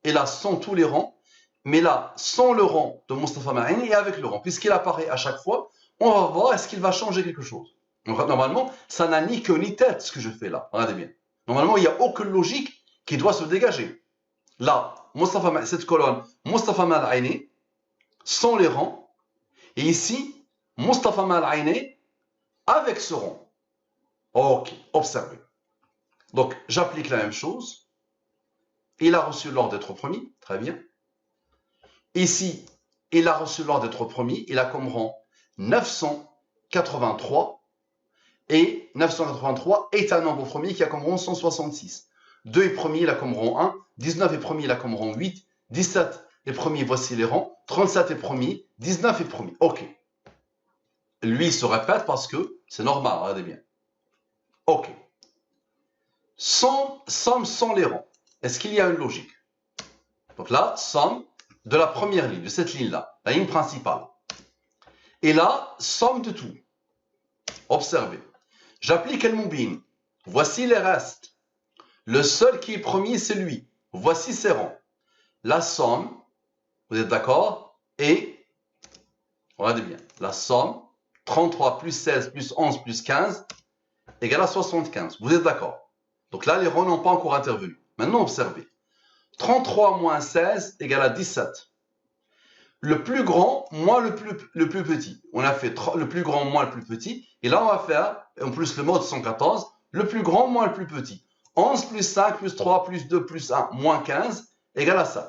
S1: et là, 100 tous les rangs. mais là, sans le rang de Mustafa Ma'ini et avec le rang. Puisqu'il apparaît à chaque fois, on va voir est-ce qu'il va changer quelque chose. Donc, normalement, ça n'a ni queue ni tête ce que je fais là. Regardez bien. Normalement, il n'y a aucune logique qui doit se dégager. Là, cette colonne, Mustafa Ma'ini, sans les rangs. Et ici, Mustafa Ma'ini avec ce rang. Ok, observez. Donc, j'applique la même chose. Il a reçu l'ordre d'être promis. Très bien. Ici, il a reçu l'ordre d'être promis. Il a comme rang 983. Et 983 est un nombre premier qui a comme rang 166. 2 est premier, il a comme rang 1. 19 est premier, il a comme rang 8. 17 est premier, voici les rangs. 37 est premier. 19 est premier. Ok. Lui, il se répète parce que c'est normal, regardez bien. Ok. Somme sans les rangs. Est-ce qu'il y a une logique? Donc là, somme de la première ligne, de cette ligne-là, la ligne principale. Et là, somme de tout. Observez. J'applique El Moubin. Voici les restes. Le seul qui est premier, c'est lui. Voici ses rangs. La somme, vous êtes d'accord? Et, regardez bien, la somme, 33 plus 16 plus 11 plus 15, égale à 75. Vous êtes d'accord? Donc là, les rangs n'ont pas encore intervenu. Maintenant, observez. 33 moins 16 égale à 17. Le plus grand moins le plus petit. On a fait le plus grand moins le plus petit. Et là, on va faire, en plus le mode 114, le plus grand moins le plus petit. 11 plus 5 plus 3 plus 2 plus 1 moins 15 égale à 7.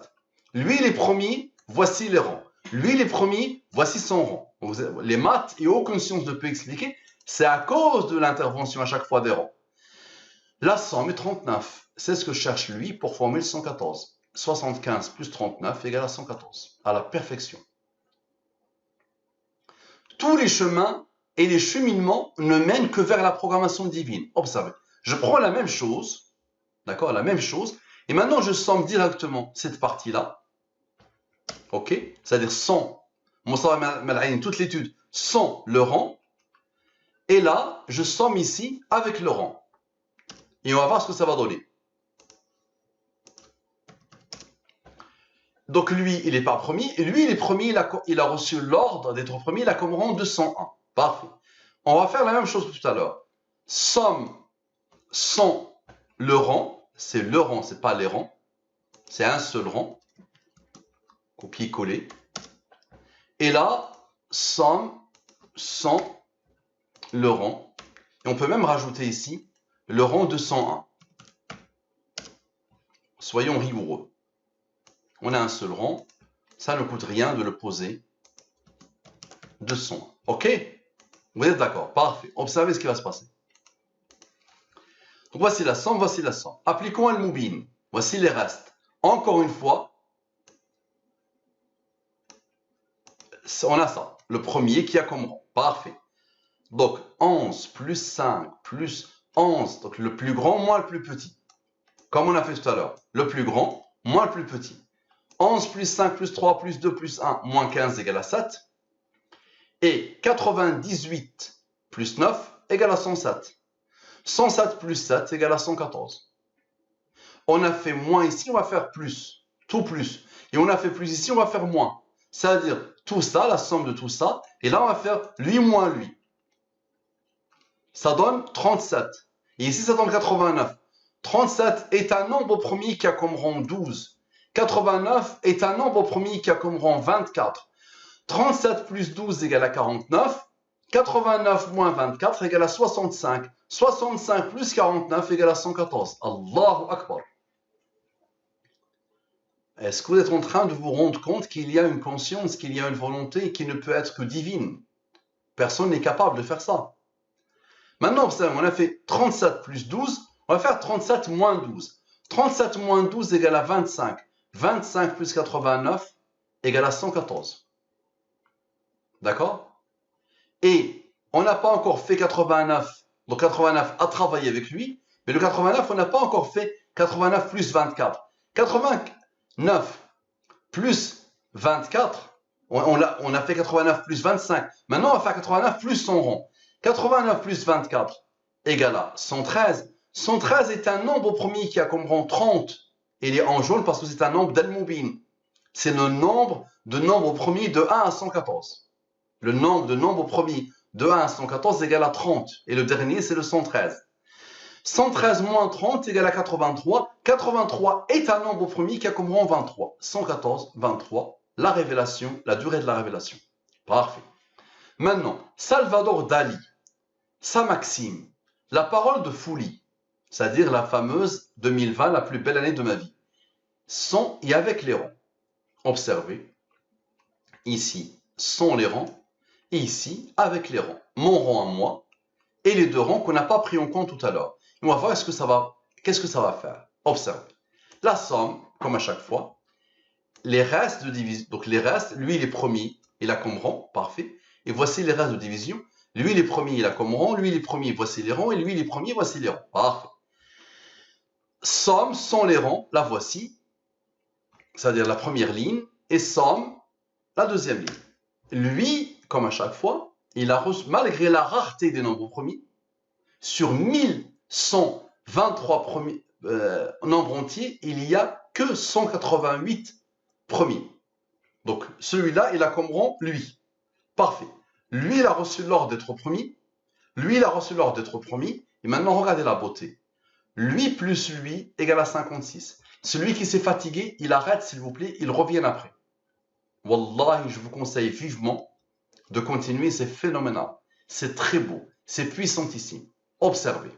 S1: Lui, il est premier, voici les rangs. Lui, il est premier, voici son rang. Les maths et aucune science ne peut expliquer. C'est à cause de l'intervention à chaque fois des rangs. La somme est 39. C'est ce que cherche lui pour former le 114. 75 plus 39 égale à 114. À la perfection. Tous les chemins et les cheminements ne mènent que vers la programmation divine. Observez. Je prends la même chose. D'accord? La même chose. Et maintenant, je somme directement cette partie-là. OK? C'est-à-dire sans toute l'étude, sans le rang. Et là, je somme ici avec le rang. Et on va voir ce que ça va donner. Donc lui, il n'est pas premier. Et lui, il est premier, il a reçu l'ordre d'être premier, il a comme rang 201. Parfait. On va faire la même chose que tout à l'heure. Somme sans le rang. C'est le rang, c'est pas les rangs. C'est un seul rang. Copier-coller. Et là, somme sans le rang. Et on peut même rajouter ici le rang 201. Soyons rigoureux. On a un seul rang. Ça ne coûte rien de le poser 200. OK? Vous êtes d'accord? Parfait. Observez ce qui va se passer. Donc voici la somme, voici la somme. Appliquons El Moubin. Voici les restes. Encore une fois, on a ça. Le premier qui a comme rang. Parfait. Donc 11 plus 5 plus 11. Donc le plus grand moins le plus petit. Comme on a fait tout à l'heure. Le plus grand moins le plus petit. 11 plus 5 plus 3 plus 2 plus 1 moins 15 égale à 7. Et 98 plus 9 égale à 107. 107 plus 7 égale à 114. On a fait moins ici, on va faire plus. Tout plus. Et on a fait plus ici, on va faire moins. C'est-à-dire tout ça, la somme de tout ça. Et là, on va faire lui moins lui. Ça donne 37. Et ici, ça donne 89. 37 est un nombre premier qui a comme rang 12. 89 est un nombre premier qui a comme rang 24. 37 plus 12 égale à 49. 89 moins 24 égale à 65. 65 plus 49 égale à 114. Allahu Akbar. Est-ce que vous êtes en train de vous rendre compte qu'il y a une conscience, qu'il y a une volonté qui ne peut être que divine? Personne n'est capable de faire ça. Maintenant, on a fait 37 plus 12. On va faire 37 moins 12. 37 moins 12 égale à 25. 25 plus 89 égale à 114. D'accord? Et on n'a pas encore fait 89. Donc 89 a travaillé avec lui. Mais le 89, on n'a pas encore fait 89 plus 24. 89 plus 24, on a fait 89 plus 25. Maintenant, on va faire 89 plus son rang. 89 plus 24 égale à 113. 113 est un nombre premier qui a comme rang 30. Il est en jaune parce que c'est un nombre d'Al-Moubin. C'est le nombre de nombres premiers de 1 à 114. Le nombre de nombres premiers de 1 à 114 égale à 30. Et le dernier, c'est le 113. 113 moins 30 égale à 83. 83 est un nombre premier qui a comme rang 23. 114, 23. La révélation, la durée de la révélation. Parfait. Maintenant, Salvador Dali, sa maxime, la parole de folie, c'est-à-dire la fameuse 2020, la plus belle année de ma vie, sont et avec les rangs. Observez, ici sont les rangs, et ici avec les rangs. Mon rang à moi, et les deux rangs qu'on n'a pas pris en compte tout à l'heure. On va voir qu'est-ce que ça va faire. Observez. La somme, comme à chaque fois, les restes de division. Donc les restes, lui il est premier, il a comme rang, parfait. Et voici les restes de division. Lui il est premier, il a comme rang. Lui il est premier, voici les rangs. Et lui il est premier, voici les rangs. Parfait. Somme sont les rangs, la voici. C'est-à-dire la première ligne. Et somme, la deuxième ligne. Lui, comme à chaque fois, il a reçu, malgré la rareté des nombres premiers, sur 1123 premiers, nombres entiers, il n'y a que 188 premiers. Donc celui-là, il a comme rang lui. Parfait. Lui, il a reçu l'ordre d'être premier. Lui, il a reçu l'ordre d'être premier. Et maintenant, regardez la beauté. Lui plus lui égale à 56. Celui qui s'est fatigué, il arrête, s'il vous plaît, il revient après. Wallahi, je vous conseille vivement de continuer, c'est phénoménal. C'est très beau, c'est puissantissime. Observez.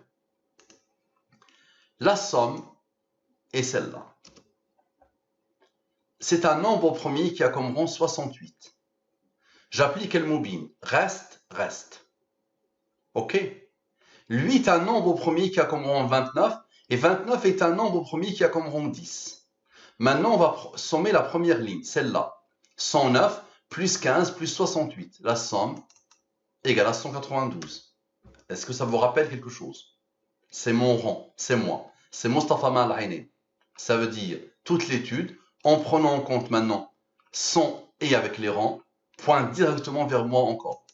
S1: La somme est celle-là. C'est un nombre premier qui a comme rang 68. J'applique le mobile. Reste, reste. OK? Lui est un nombre premier qui a comme rang 29. Et 29 est un nombre premier qui a comme rang 10. Maintenant, on va sommer la première ligne, celle-là. 109 plus 15 plus 68. La somme égale à 192. Est-ce que ça vous rappelle quelque chose? C'est mon rang, c'est moi. C'est Mostafa Mal'aini. Ça veut dire toute l'étude, en prenant en compte maintenant 100 et avec les rangs, pointe directement vers moi encore.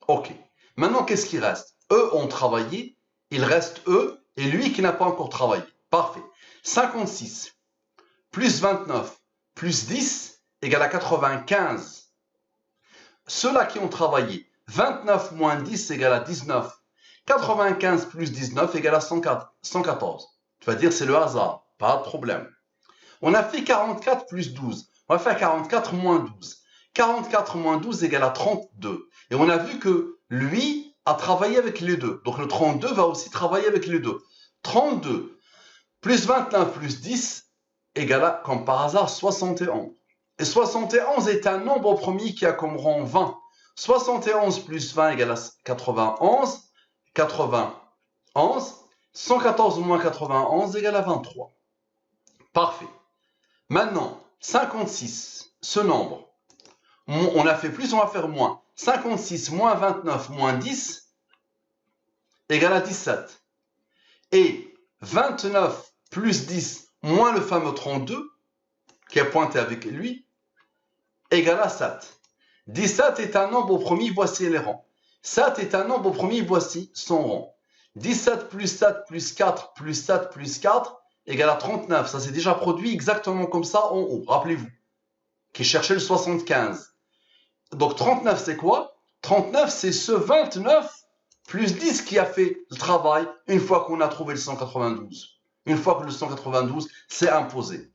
S1: OK. Maintenant, qu'est-ce qui reste? Eux ont travaillé, il reste eux et lui qui n'a pas encore travaillé. Parfait. 56 plus 29 plus 10 égale à 95. Ceux-là qui ont travaillé, 29 moins 10 égale à 19. 95 plus 19 égale à 114. Tu vas dire c'est le hasard, pas de problème. On a fait 44 plus 12. On va faire 44 moins 12. 44 moins 12 égale à 32. Et on a vu que lui a travaillé avec les deux. Donc le 32 va aussi travailler avec les deux. 32 plus 29 plus 10 égale à, comme par hasard, 71. Et 71 est un nombre premier qui a comme rang 20. 71 plus 20 égale à 91. 91. 114 moins 91 égale à 23. Parfait. Maintenant, 56, ce nombre, on a fait plus, on va faire moins. 56 moins 29 moins 10 égale à 17. Et 29 plus 10 moins le fameux 32, qui est pointé avec lui, égale à 7. 17 est un nombre premier, voici les rangs. 7 est un nombre premier, voici son rang. 17 plus 7 plus 4 plus 7 plus 4 égale à 39. Ça s'est déjà produit exactement comme ça en haut, rappelez-vous, qui cherchait le 75. Donc 39 c'est quoi? 39 c'est ce 29 plus 10 qui a fait le travail une fois qu'on a trouvé le 192. Une fois que le 192 s'est imposé.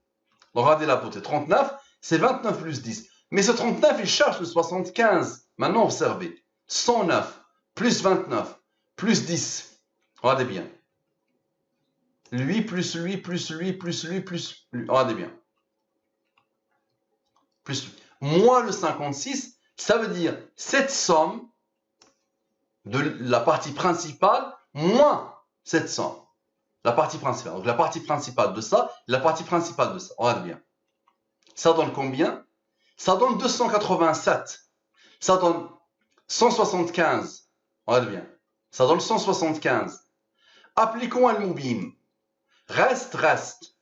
S1: Donc regardez la beauté. 39 c'est 29 plus 10. Mais ce 39 il cherche le 75. Maintenant observez. 109 plus 29 plus 10. Regardez bien. Lui plus lui plus lui plus lui plus lui. Regardez bien. Plus lui. Moins le 56, ça veut dire cette somme de la partie principale moins cette somme. La partie principale. Donc la partie principale de ça, la partie principale de ça. Regardez bien. Ça donne combien? Ça donne 287. Ça donne 175. Regardez bien. Ça donne 175. Appliquons Al-Mubin. Reste, reste.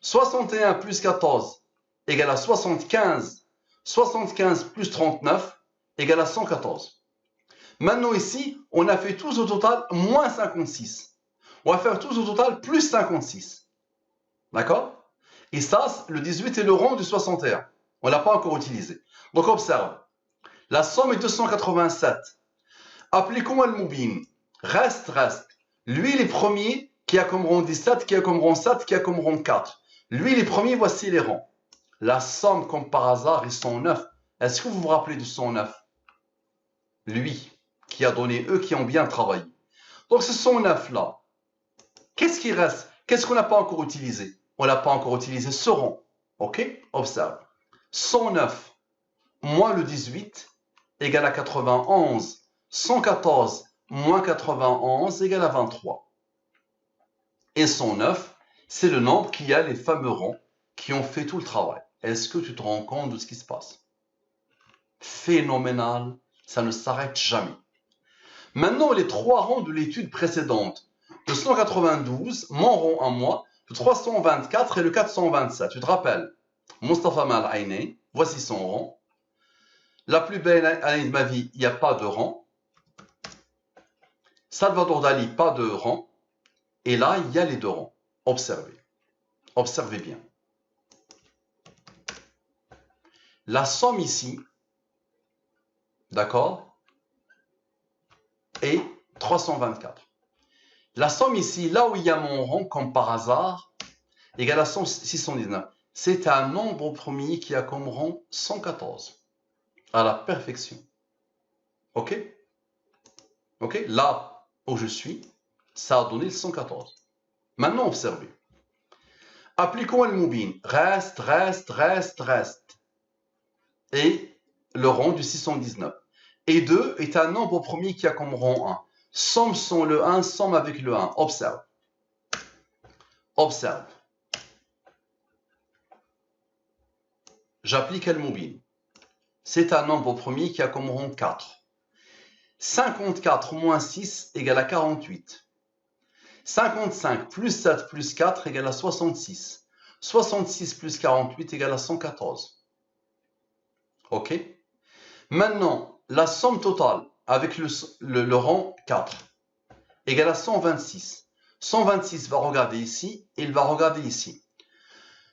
S1: 61 plus 14 égale à 75. 75 plus 39 égale à 114. Maintenant ici, on a fait tous au total moins 56. On va faire tous au total plus 56. D'accord? Et ça, le 18 est le rond du 61. On ne l'a pas encore utilisé. Donc observe. La somme est 287. Appliquons Al-Moubin. Reste. Lui, il est premier qui a comme rond 17, qui a comme rond 7, qui a comme rond 4. Lui, il est premier, voici les rangs. La somme, comme par hasard, est 109. Est-ce que vous vous rappelez du 109? Lui, qui a donné eux, qui ont bien travaillé. Donc ce 109-là, qu'est-ce qui reste? Qu'est-ce qu'on n'a pas encore utilisé? On n'a pas encore utilisé ce rond. Ok? Observe. 109 moins le 18 égale à 91. 114 moins 91 égale à 23. Et 109, c'est le nombre qui a les fameux rangs qui ont fait tout le travail. Est-ce que tu te rends compte de ce qui se passe? Phénoménal, ça ne s'arrête jamais. Maintenant, les trois rangs de l'étude précédente, le 192, mon rond à moi, le 324 et le 427. Tu te rappelles? Mustafa Mal-Aini, voici son rang. La plus belle année de ma vie, il n'y a pas de rang. Salvador Dali, pas de rang. Et là, il y a les deux rangs. Observez. Observez bien. La somme ici, d'accord, est 324. La somme ici, là où il y a mon rang, comme par hasard, égale à 619. C'est un nombre premier qui a comme rang 114. À la perfection. Ok? Ok? Là où je suis, ça a donné le 114. Maintenant, observez. Appliquons Al-Moubin. Reste. Et le rang du 619. Et 2 est un nombre premier qui a comme rang 1. Somme sans le 1, somme avec le 1. Observe. Observe. J'applique Al-Moubin. C'est un nombre premier qui a comme rang 4. 54 moins 6 égale à 48. 55 plus 7 plus 4 égale à 66. 66 plus 48 égale à 114. Ok? Maintenant, la somme totale avec le rang 4 égale à 126. 126 va regarder ici et il va regarder ici.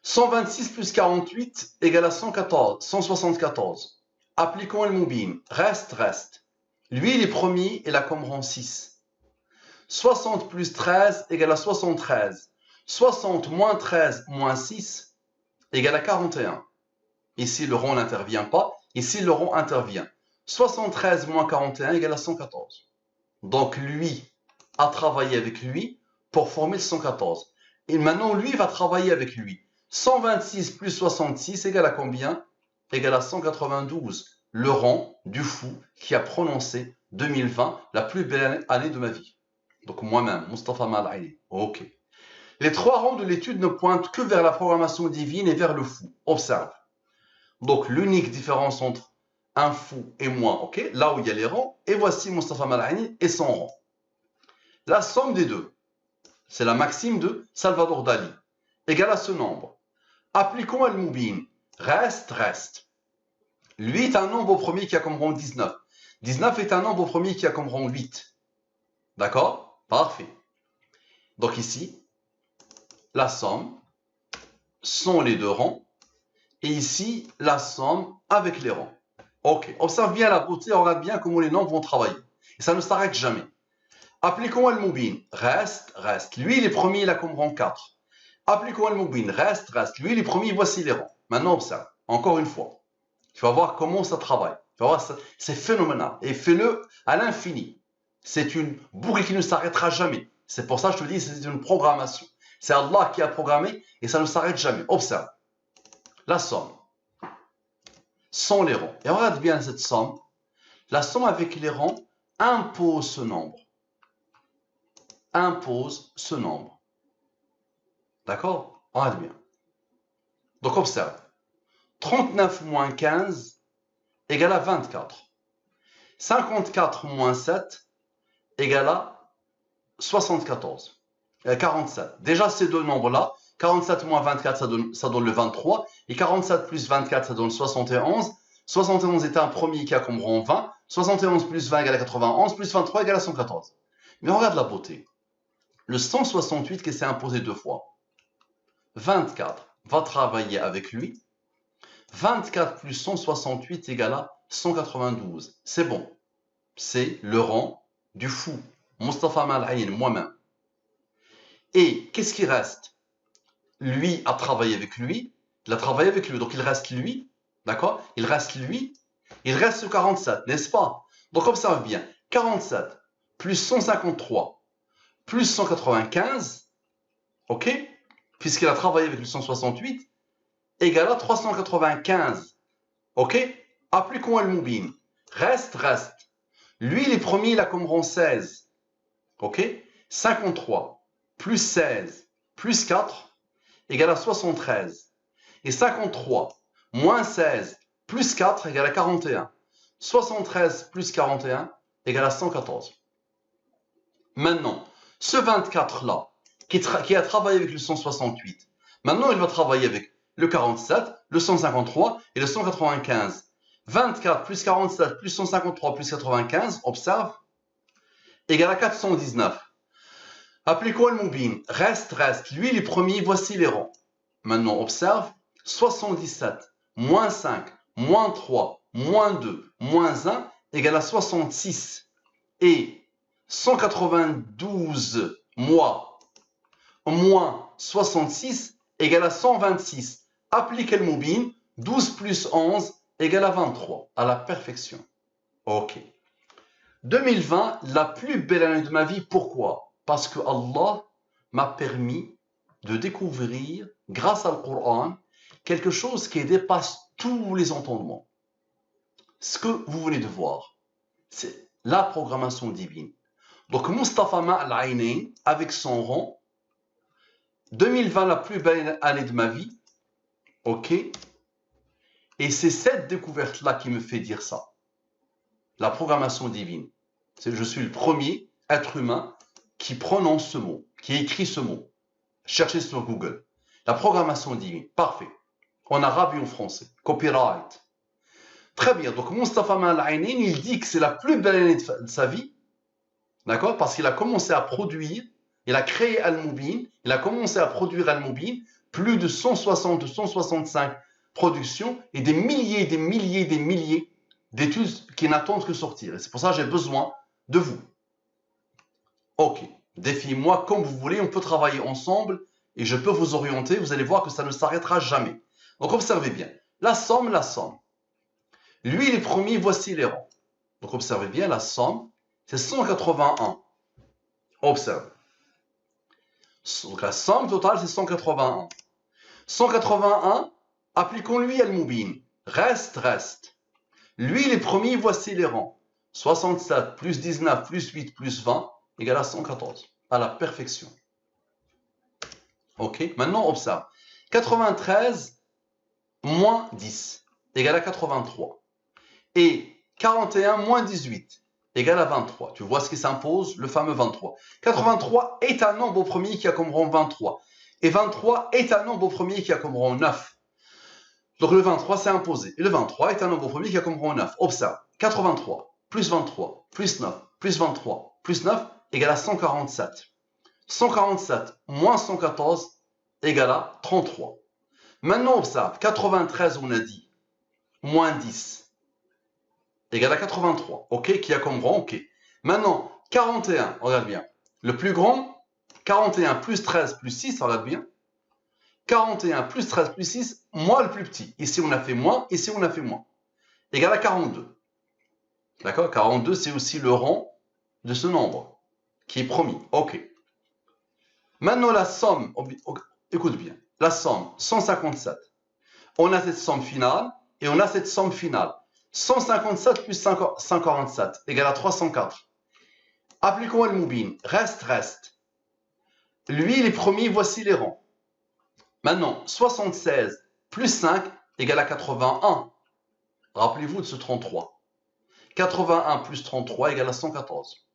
S1: 126 plus 48 égale à 114, 174. Appliquons le Moubin. Reste. Lui, il est premier et la comme rang 6. 60 plus 13 égale à 73. 60 moins 13 moins 6 égale à 41. Ici, le rond n'intervient pas. Ici, le rond intervient. 73 moins 41 égale à 114. Donc, lui a travaillé avec lui pour former le 114. Et maintenant, lui va travailler avec lui. 126 plus 66 égale à combien? Égale à 192. Le rang du fou qui a prononcé 2020, la plus belle année de ma vie. Donc moi-même, Mustafa Mal-Aini. Ok. Les trois rangs de l'étude ne pointent que vers la programmation divine et vers le fou. Observe. Donc l'unique différence entre un fou et moi, ok, là où il y a les rangs, et voici Mustafa Mal-Aini et son rang. La somme des deux, c'est la maxime de Salvador Dali, égale à ce nombre. Appliquons Al-Moubin. Reste. Lui est un nombre premier qui a comme rang 19. 19 est un nombre premier qui a comme rang 8. D'accord? Parfait. Donc ici, la somme sont les deux rangs. Et ici, la somme avec les rangs. Ok. Observe bien la beauté, regarde bien comment les nombres vont travailler. Et ça ne s'arrête jamais. Appliquons Al-Moubin. Reste. Lui, il est premier, il a comme rang 4. Appliquons Al-Moubin. Reste. Lui, il est premier, voici les rangs. Maintenant, observe. Encore une fois. Tu vas voir comment ça travaille. Tu vas voir, c'est phénoménal. Et fais-le à l'infini. C'est une boucle qui ne s'arrêtera jamais. C'est pour ça que je te dis, c'est une programmation. C'est Allah qui a programmé et ça ne s'arrête jamais. Observe. La somme sont les rangs. Et regarde bien cette somme. La somme avec les rangs impose ce nombre. Impose ce nombre. D'accord? Regarde bien. Donc observe. 39 moins 15 égale à 24. 54 moins 7 égale à 74. 47. Déjà ces deux nombres-là, 47 moins 24, ça donne le 23. Et 47 plus 24, ça donne 71. 71 est un premier qui a comme rang 20. 71 plus 20 égale à 91. Plus 23 égale à 114. Mais regarde la beauté. Le 168 qui s'est imposé deux fois. 24. va travailler avec lui. 24 plus 168 égale à 192. C'est bon. C'est le rang du fou. Mustafa Mal'ayn, moi-même. Et qu'est-ce qui reste? Lui a travaillé avec lui. Il a travaillé avec lui. Donc il reste lui. D'accord? Il reste lui. Il reste 47, n'est-ce pas? Donc observe bien. 47 plus 153 plus 195. OK? Puisqu'il a travaillé avec le 168. Égale à 395. OK? Appliquons Al-Mubin. Reste. Lui, les premiers, il a comme rang 16. OK? 53 plus 16 plus 4 égale à 73. Et 53 moins 16 plus 4 égale à 41. 73 plus 41 égale à 114. Maintenant, ce 24-là, qui a travaillé avec le 168, maintenant il va travailler avec le 47, le 153 et le 195. 24 plus 47 plus 153 plus 95, observe, égale à 419. Appliquons le Moubin. Reste. Lui, les premiers, voici les rangs. Maintenant, observe, 77 moins 5 moins 3 moins 2 moins 1 égale à 66. Et 192 moins 66 égale à 126. Appliquez le Moubin. 12 plus 11 égale à 23. À la perfection. OK. 2020, la plus belle année de ma vie. Pourquoi? Parce que Allah m'a permis de découvrir, grâce au Coran, quelque chose qui dépasse tous les entendements. Ce que vous venez de voir, c'est la programmation divine. Donc Mustafa Mal'ayn, avec son rang, 2020, la plus belle année de ma vie. OK? Et c'est cette découverte-là qui me fait dire ça. La programmation divine. Je suis le premier être humain qui prononce ce mot, qui écrit ce mot. Cherchez sur Google. La programmation divine. Parfait. En arabe et en français. Copyright. Très bien. Donc Mustafa Mal'ayn, il dit que c'est la plus belle année de sa vie. D'accord? Parce qu'il a commencé à produire, il a créé Al-Mubin, il a commencé à produire Al-Mubin, plus de 160, 165 productions et des milliers d'études qui n'attendent que sortir. Et c'est pour ça que j'ai besoin de vous. OK. Défiez-moi comme vous voulez, on peut travailler ensemble et je peux vous orienter. Vous allez voir que ça ne s'arrêtera jamais. Donc observez bien. La somme. Lui, les premiers, voici les rangs. Donc observez bien, la somme, c'est 181. Observe. Donc la somme totale, c'est 181. 181, appliquons-lui Al-Mubin. Reste. Lui, les premiers, voici les rangs. 67 plus 19 plus 8 plus 20 égale à 114. À la perfection. OK? Maintenant, observe. 93 moins 10 égale à 83. Et 41 moins 18 égale à 23. Tu vois ce qui s'impose? Le fameux 23. 83 est un nombre au premier qui a comme rang 23. Et 23 est un nombre au premier qui a comme rang 9. Donc le 23 c'est imposé. Et le 23 est un nombre au premier qui a comme rang 9. Observe. 83 plus 23 plus 9 plus 23 plus 9 égale à 147. 147 moins 114 égale à 33. Maintenant observe. 93 on a dit. Moins 10 égale à 83. OK? Qui a comme rang? OK. Maintenant, 41, regarde bien. Le plus grand, 41 plus 13 plus 6, regarde bien. 41 plus 13 plus 6, moins le plus petit. Ici, on a fait moins, ici, on a fait moins. Égale à 42. D'accord? 42, c'est aussi le rang de ce nombre qui est promis. OK. Maintenant, la somme, écoute bien. La somme, 157. On a cette somme finale et on a cette somme finale. 157 plus 147 égale à 304. Appliquons le Moubin. Reste. Lui, les premiers, voici les rangs. Maintenant, 76 plus 5 égale à 81. Rappelez-vous de ce 33. 81 plus 33 égale à 114.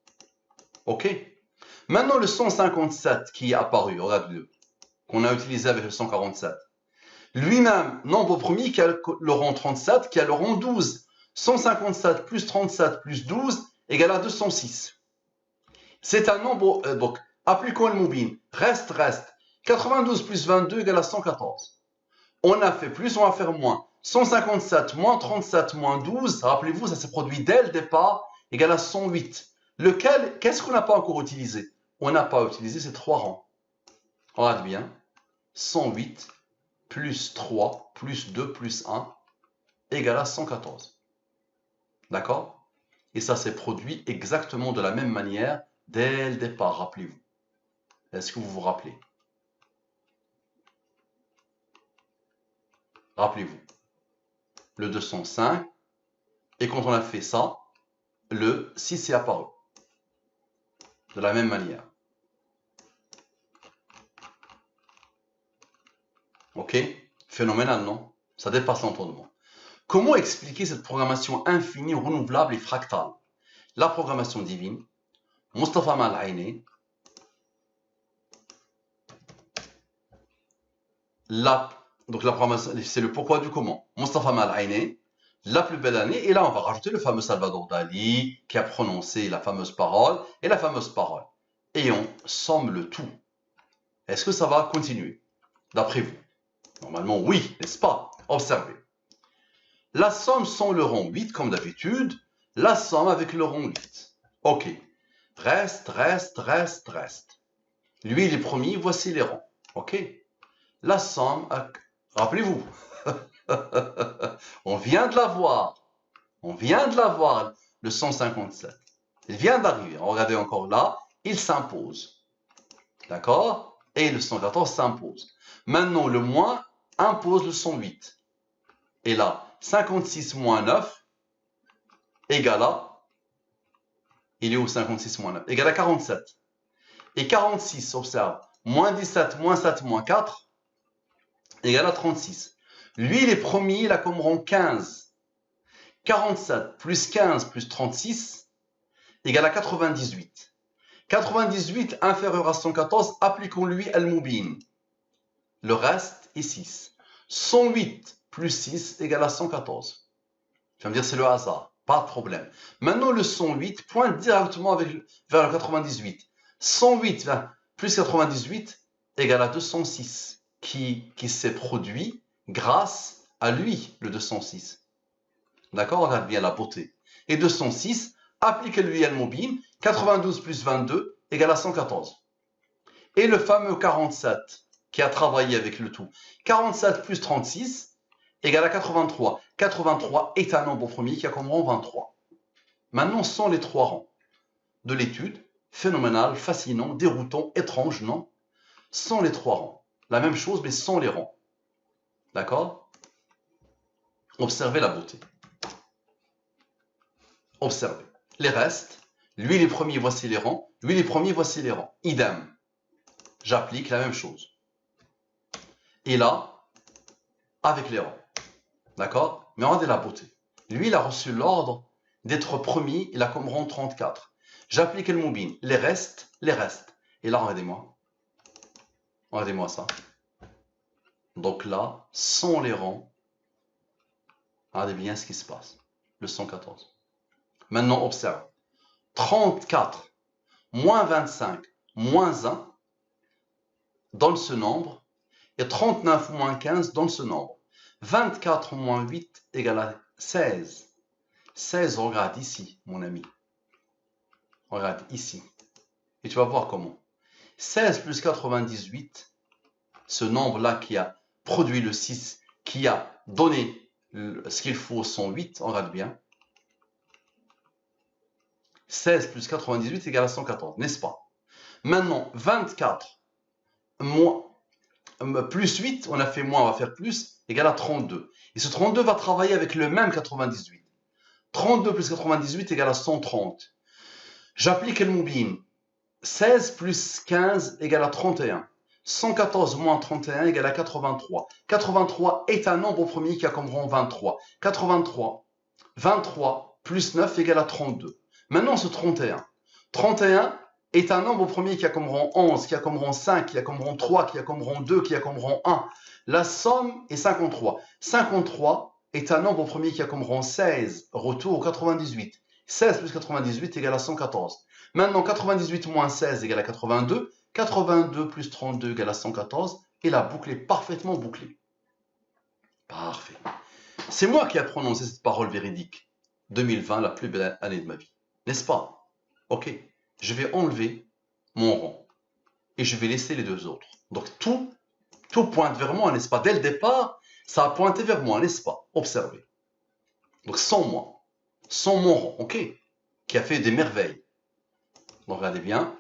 S1: OK? Maintenant, le 157 qui est apparu, regarde-le, qu'on a utilisé avec le 147. Lui-même, nombre premier qui a le rang 37, qui a le rang 12. 157 plus 37 plus 12 égale à 206. C'est un nombre, donc, appliquons le Moubin. Reste. 92 plus 22 égale à 114. On a fait plus, on va faire moins. 157 moins 37 moins 12, rappelez-vous, ça s'est produit dès le départ, égale à 108. Lequel, qu'est-ce qu'on n'a pas encore utilisé? On n'a pas utilisé ces trois rangs. Regarde bien. 108 plus 3 plus 2 plus 1 égale à 114. D'accord? Et ça s'est produit exactement de la même manière dès le départ, rappelez-vous. Est-ce que vous vous rappelez? Rappelez-vous. Le 205. Et quand on a fait ça, le 6 est apparu. De la même manière. Ok? Phénoménal, non? Ça dépasse l'entendement. Comment expliquer cette programmation infinie, renouvelable et fractale? La programmation divine, Mustafa Mal-Aini, donc la programmation, c'est le pourquoi du comment. Mustafa Mal-Aini, la plus belle année, et là on va rajouter le fameux Salvador Dali qui a prononcé la fameuse parole et la fameuse parole. Et on somme le tout. Est-ce que ça va continuer? D'après vous? Normalement oui, n'est-ce pas? Observez. La somme sans le rang 8, comme d'habitude. La somme avec le rang 8. Ok. Reste. Lui, il est promis, voici les rangs. Ok. La somme, rappelez-vous, on vient de la voir. On vient de la voir, le 157. Il vient d'arriver. Regardez encore là, il s'impose. D'accord? Et le 114 s'impose. Maintenant, le moins impose le 108. Et là, 56 moins 9 égale à, il est où 56 moins 9? Égale à 47. Et 46, observe, moins 17, moins 7, moins 4 égale à 36. Lui, il est premier, il a comme rang 15. 47 plus 15 plus 36 égale à 98. 98 inférieur à 114, appliquons-lui Al-Mubin. Le reste est 6. 108 plus 6 égale à 114. Tu vas me dire, c'est le hasard. Pas de problème. Maintenant, le 108 pointe directement vers le 98. 108 plus 98 égale à 206, qui s'est produit grâce à lui, le 206. D'accord? Regarde bien la beauté. Et 206, appliquez-lui Al-Mubin, 92 plus 22 égale à 114. Et le fameux 47, qui a travaillé avec le tout. 47 plus 36 égale à 83. 83 est un nombre premier qui a comme rang 23. Maintenant, ce sont les trois rangs de l'étude. Phénoménal, fascinant, déroutant, étrange, non? Sans les trois rangs. La même chose, mais sans les rangs. D'accord? Observez la beauté. Observez. Les restes, lui les premiers, voici les rangs. Lui les premiers, voici les rangs. Idem. J'applique la même chose. Et là, avec les rangs. D'accord? Mais regardez la beauté. Lui, il a reçu l'ordre d'être premier, il a comme rang 34. J'applique le Mubin. Les restes. Et là, regardez-moi. Regardez-moi ça. Donc là, sans les rangs, regardez bien ce qui se passe. Le 114. Maintenant, observe. 34 moins 25 moins 1 donne ce nombre. Et 39 moins 15 donne ce nombre. 24 moins 8 égale à 16. 16, regarde ici, mon ami. Regarde ici. Et tu vas voir comment. 16 plus 98, ce nombre-là qui a produit le 6, qui a donné ce qu'il faut, 108, regarde bien. 16 plus 98 égale à 114, n'est-ce pas? Maintenant, 24 plus 8, on a fait moins, on va faire plus, égale à 32. Et ce 32 va travailler avec le même 98. 32 plus 98 égale à 130. J'applique le Mubin. 16 plus 15 égale à 31. 114 moins 31 égale à 83. 83 est un nombre premier qui a comme rang 23. 83. 23 plus 9 égale à 32. Maintenant, ce 31. 31 est un nombre premier qui a comme rang 11, qui a comme rang 5, qui a comme rang 3, qui a comme rang 2, qui a comme rang 1. La somme est 53. 53 est un nombre premier qui a comme rang 16, retour au 98. 16 plus 98 égale à 114. Maintenant, 98 moins 16 égale à 82. 82 plus 32 égale à 114. Et la boucle est parfaitement bouclée. Parfait. C'est moi qui ai prononcé cette parole véridique. 2020, la plus belle année de ma vie. N'est-ce pas? Ok. Je vais enlever mon rond. Et je vais laisser les deux autres. Donc tout pointe vers moi, n'est-ce pas? Dès le départ, ça a pointé vers moi, n'est-ce pas? Observez. Donc sans moi. Sans mon rond, ok? Qui a fait des merveilles. Donc regardez bien.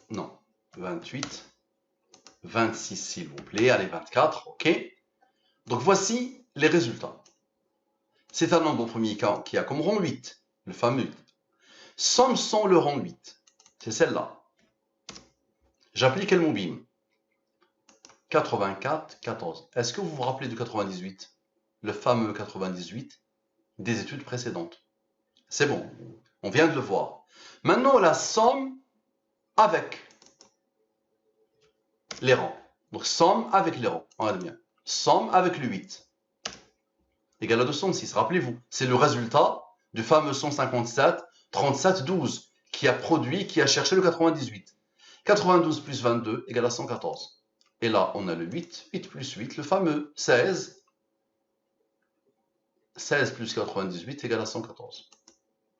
S1: Non. 28. 26 s'il vous plaît. Allez, 24, ok? Donc voici les résultats. C'est un nombre premier qui a comme rang 8, le fameux. Somme sans le rang 8. C'est celle-là. J'applique le mobile. 84, 14. Est-ce que vous vous rappelez du 98? Le fameux 98 des études précédentes. C'est bon, on vient de le voir. Maintenant, la somme avec les rangs. Donc, somme avec les rangs. Regardez bien. Somme avec le 8. Égale à 206. Rappelez-vous, c'est le résultat du fameux 157, 37, 12 qui a cherché le 98. 92 plus 22 égale à 114. Et là, on a le 8, 8 plus 8, le fameux 16. 16 plus 98 égale à 114.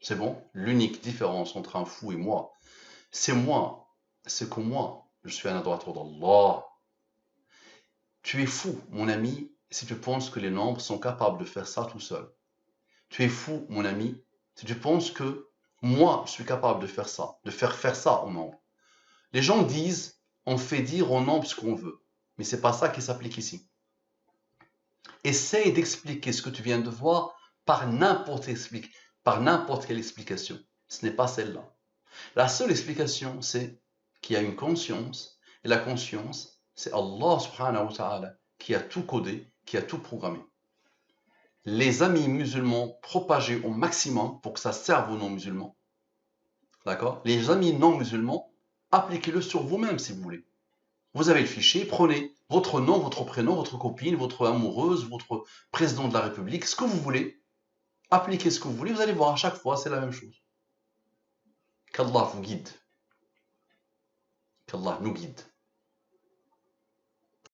S1: C'est bon? L'unique différence entre un fou et moi, c'est que moi, je suis un adorateur d'Allah. Tu es fou, mon ami, si tu penses que les nombres sont capables de faire ça tout seul. Tu es fou, mon ami, si tu penses que moi, je suis capable de faire ça, de faire ça aux nombres. Les gens disent, on fait dire aux nombres ce qu'on veut. Mais c'est pas ça qui s'applique ici. Essaye d'expliquer ce que tu viens de voir par n'importe quelle explication. Ce n'est pas celle-là. La seule explication, c'est qu'il y a une conscience, et la conscience, c'est Allah subhanahu wa ta'ala qui a tout codé, qui a tout programmé. Les amis musulmans, propagez au maximum pour que ça serve aux non-musulmans. D'accord? Les amis non-musulmans, appliquez-le sur vous-même si vous voulez. Vous avez le fichier, prenez votre nom, votre prénom, votre copine, votre amoureuse, votre président de la République, ce que vous voulez, appliquez ce que vous voulez, vous allez voir à chaque fois, c'est la même chose. Qu'Allah vous guide. Qu'Allah nous guide.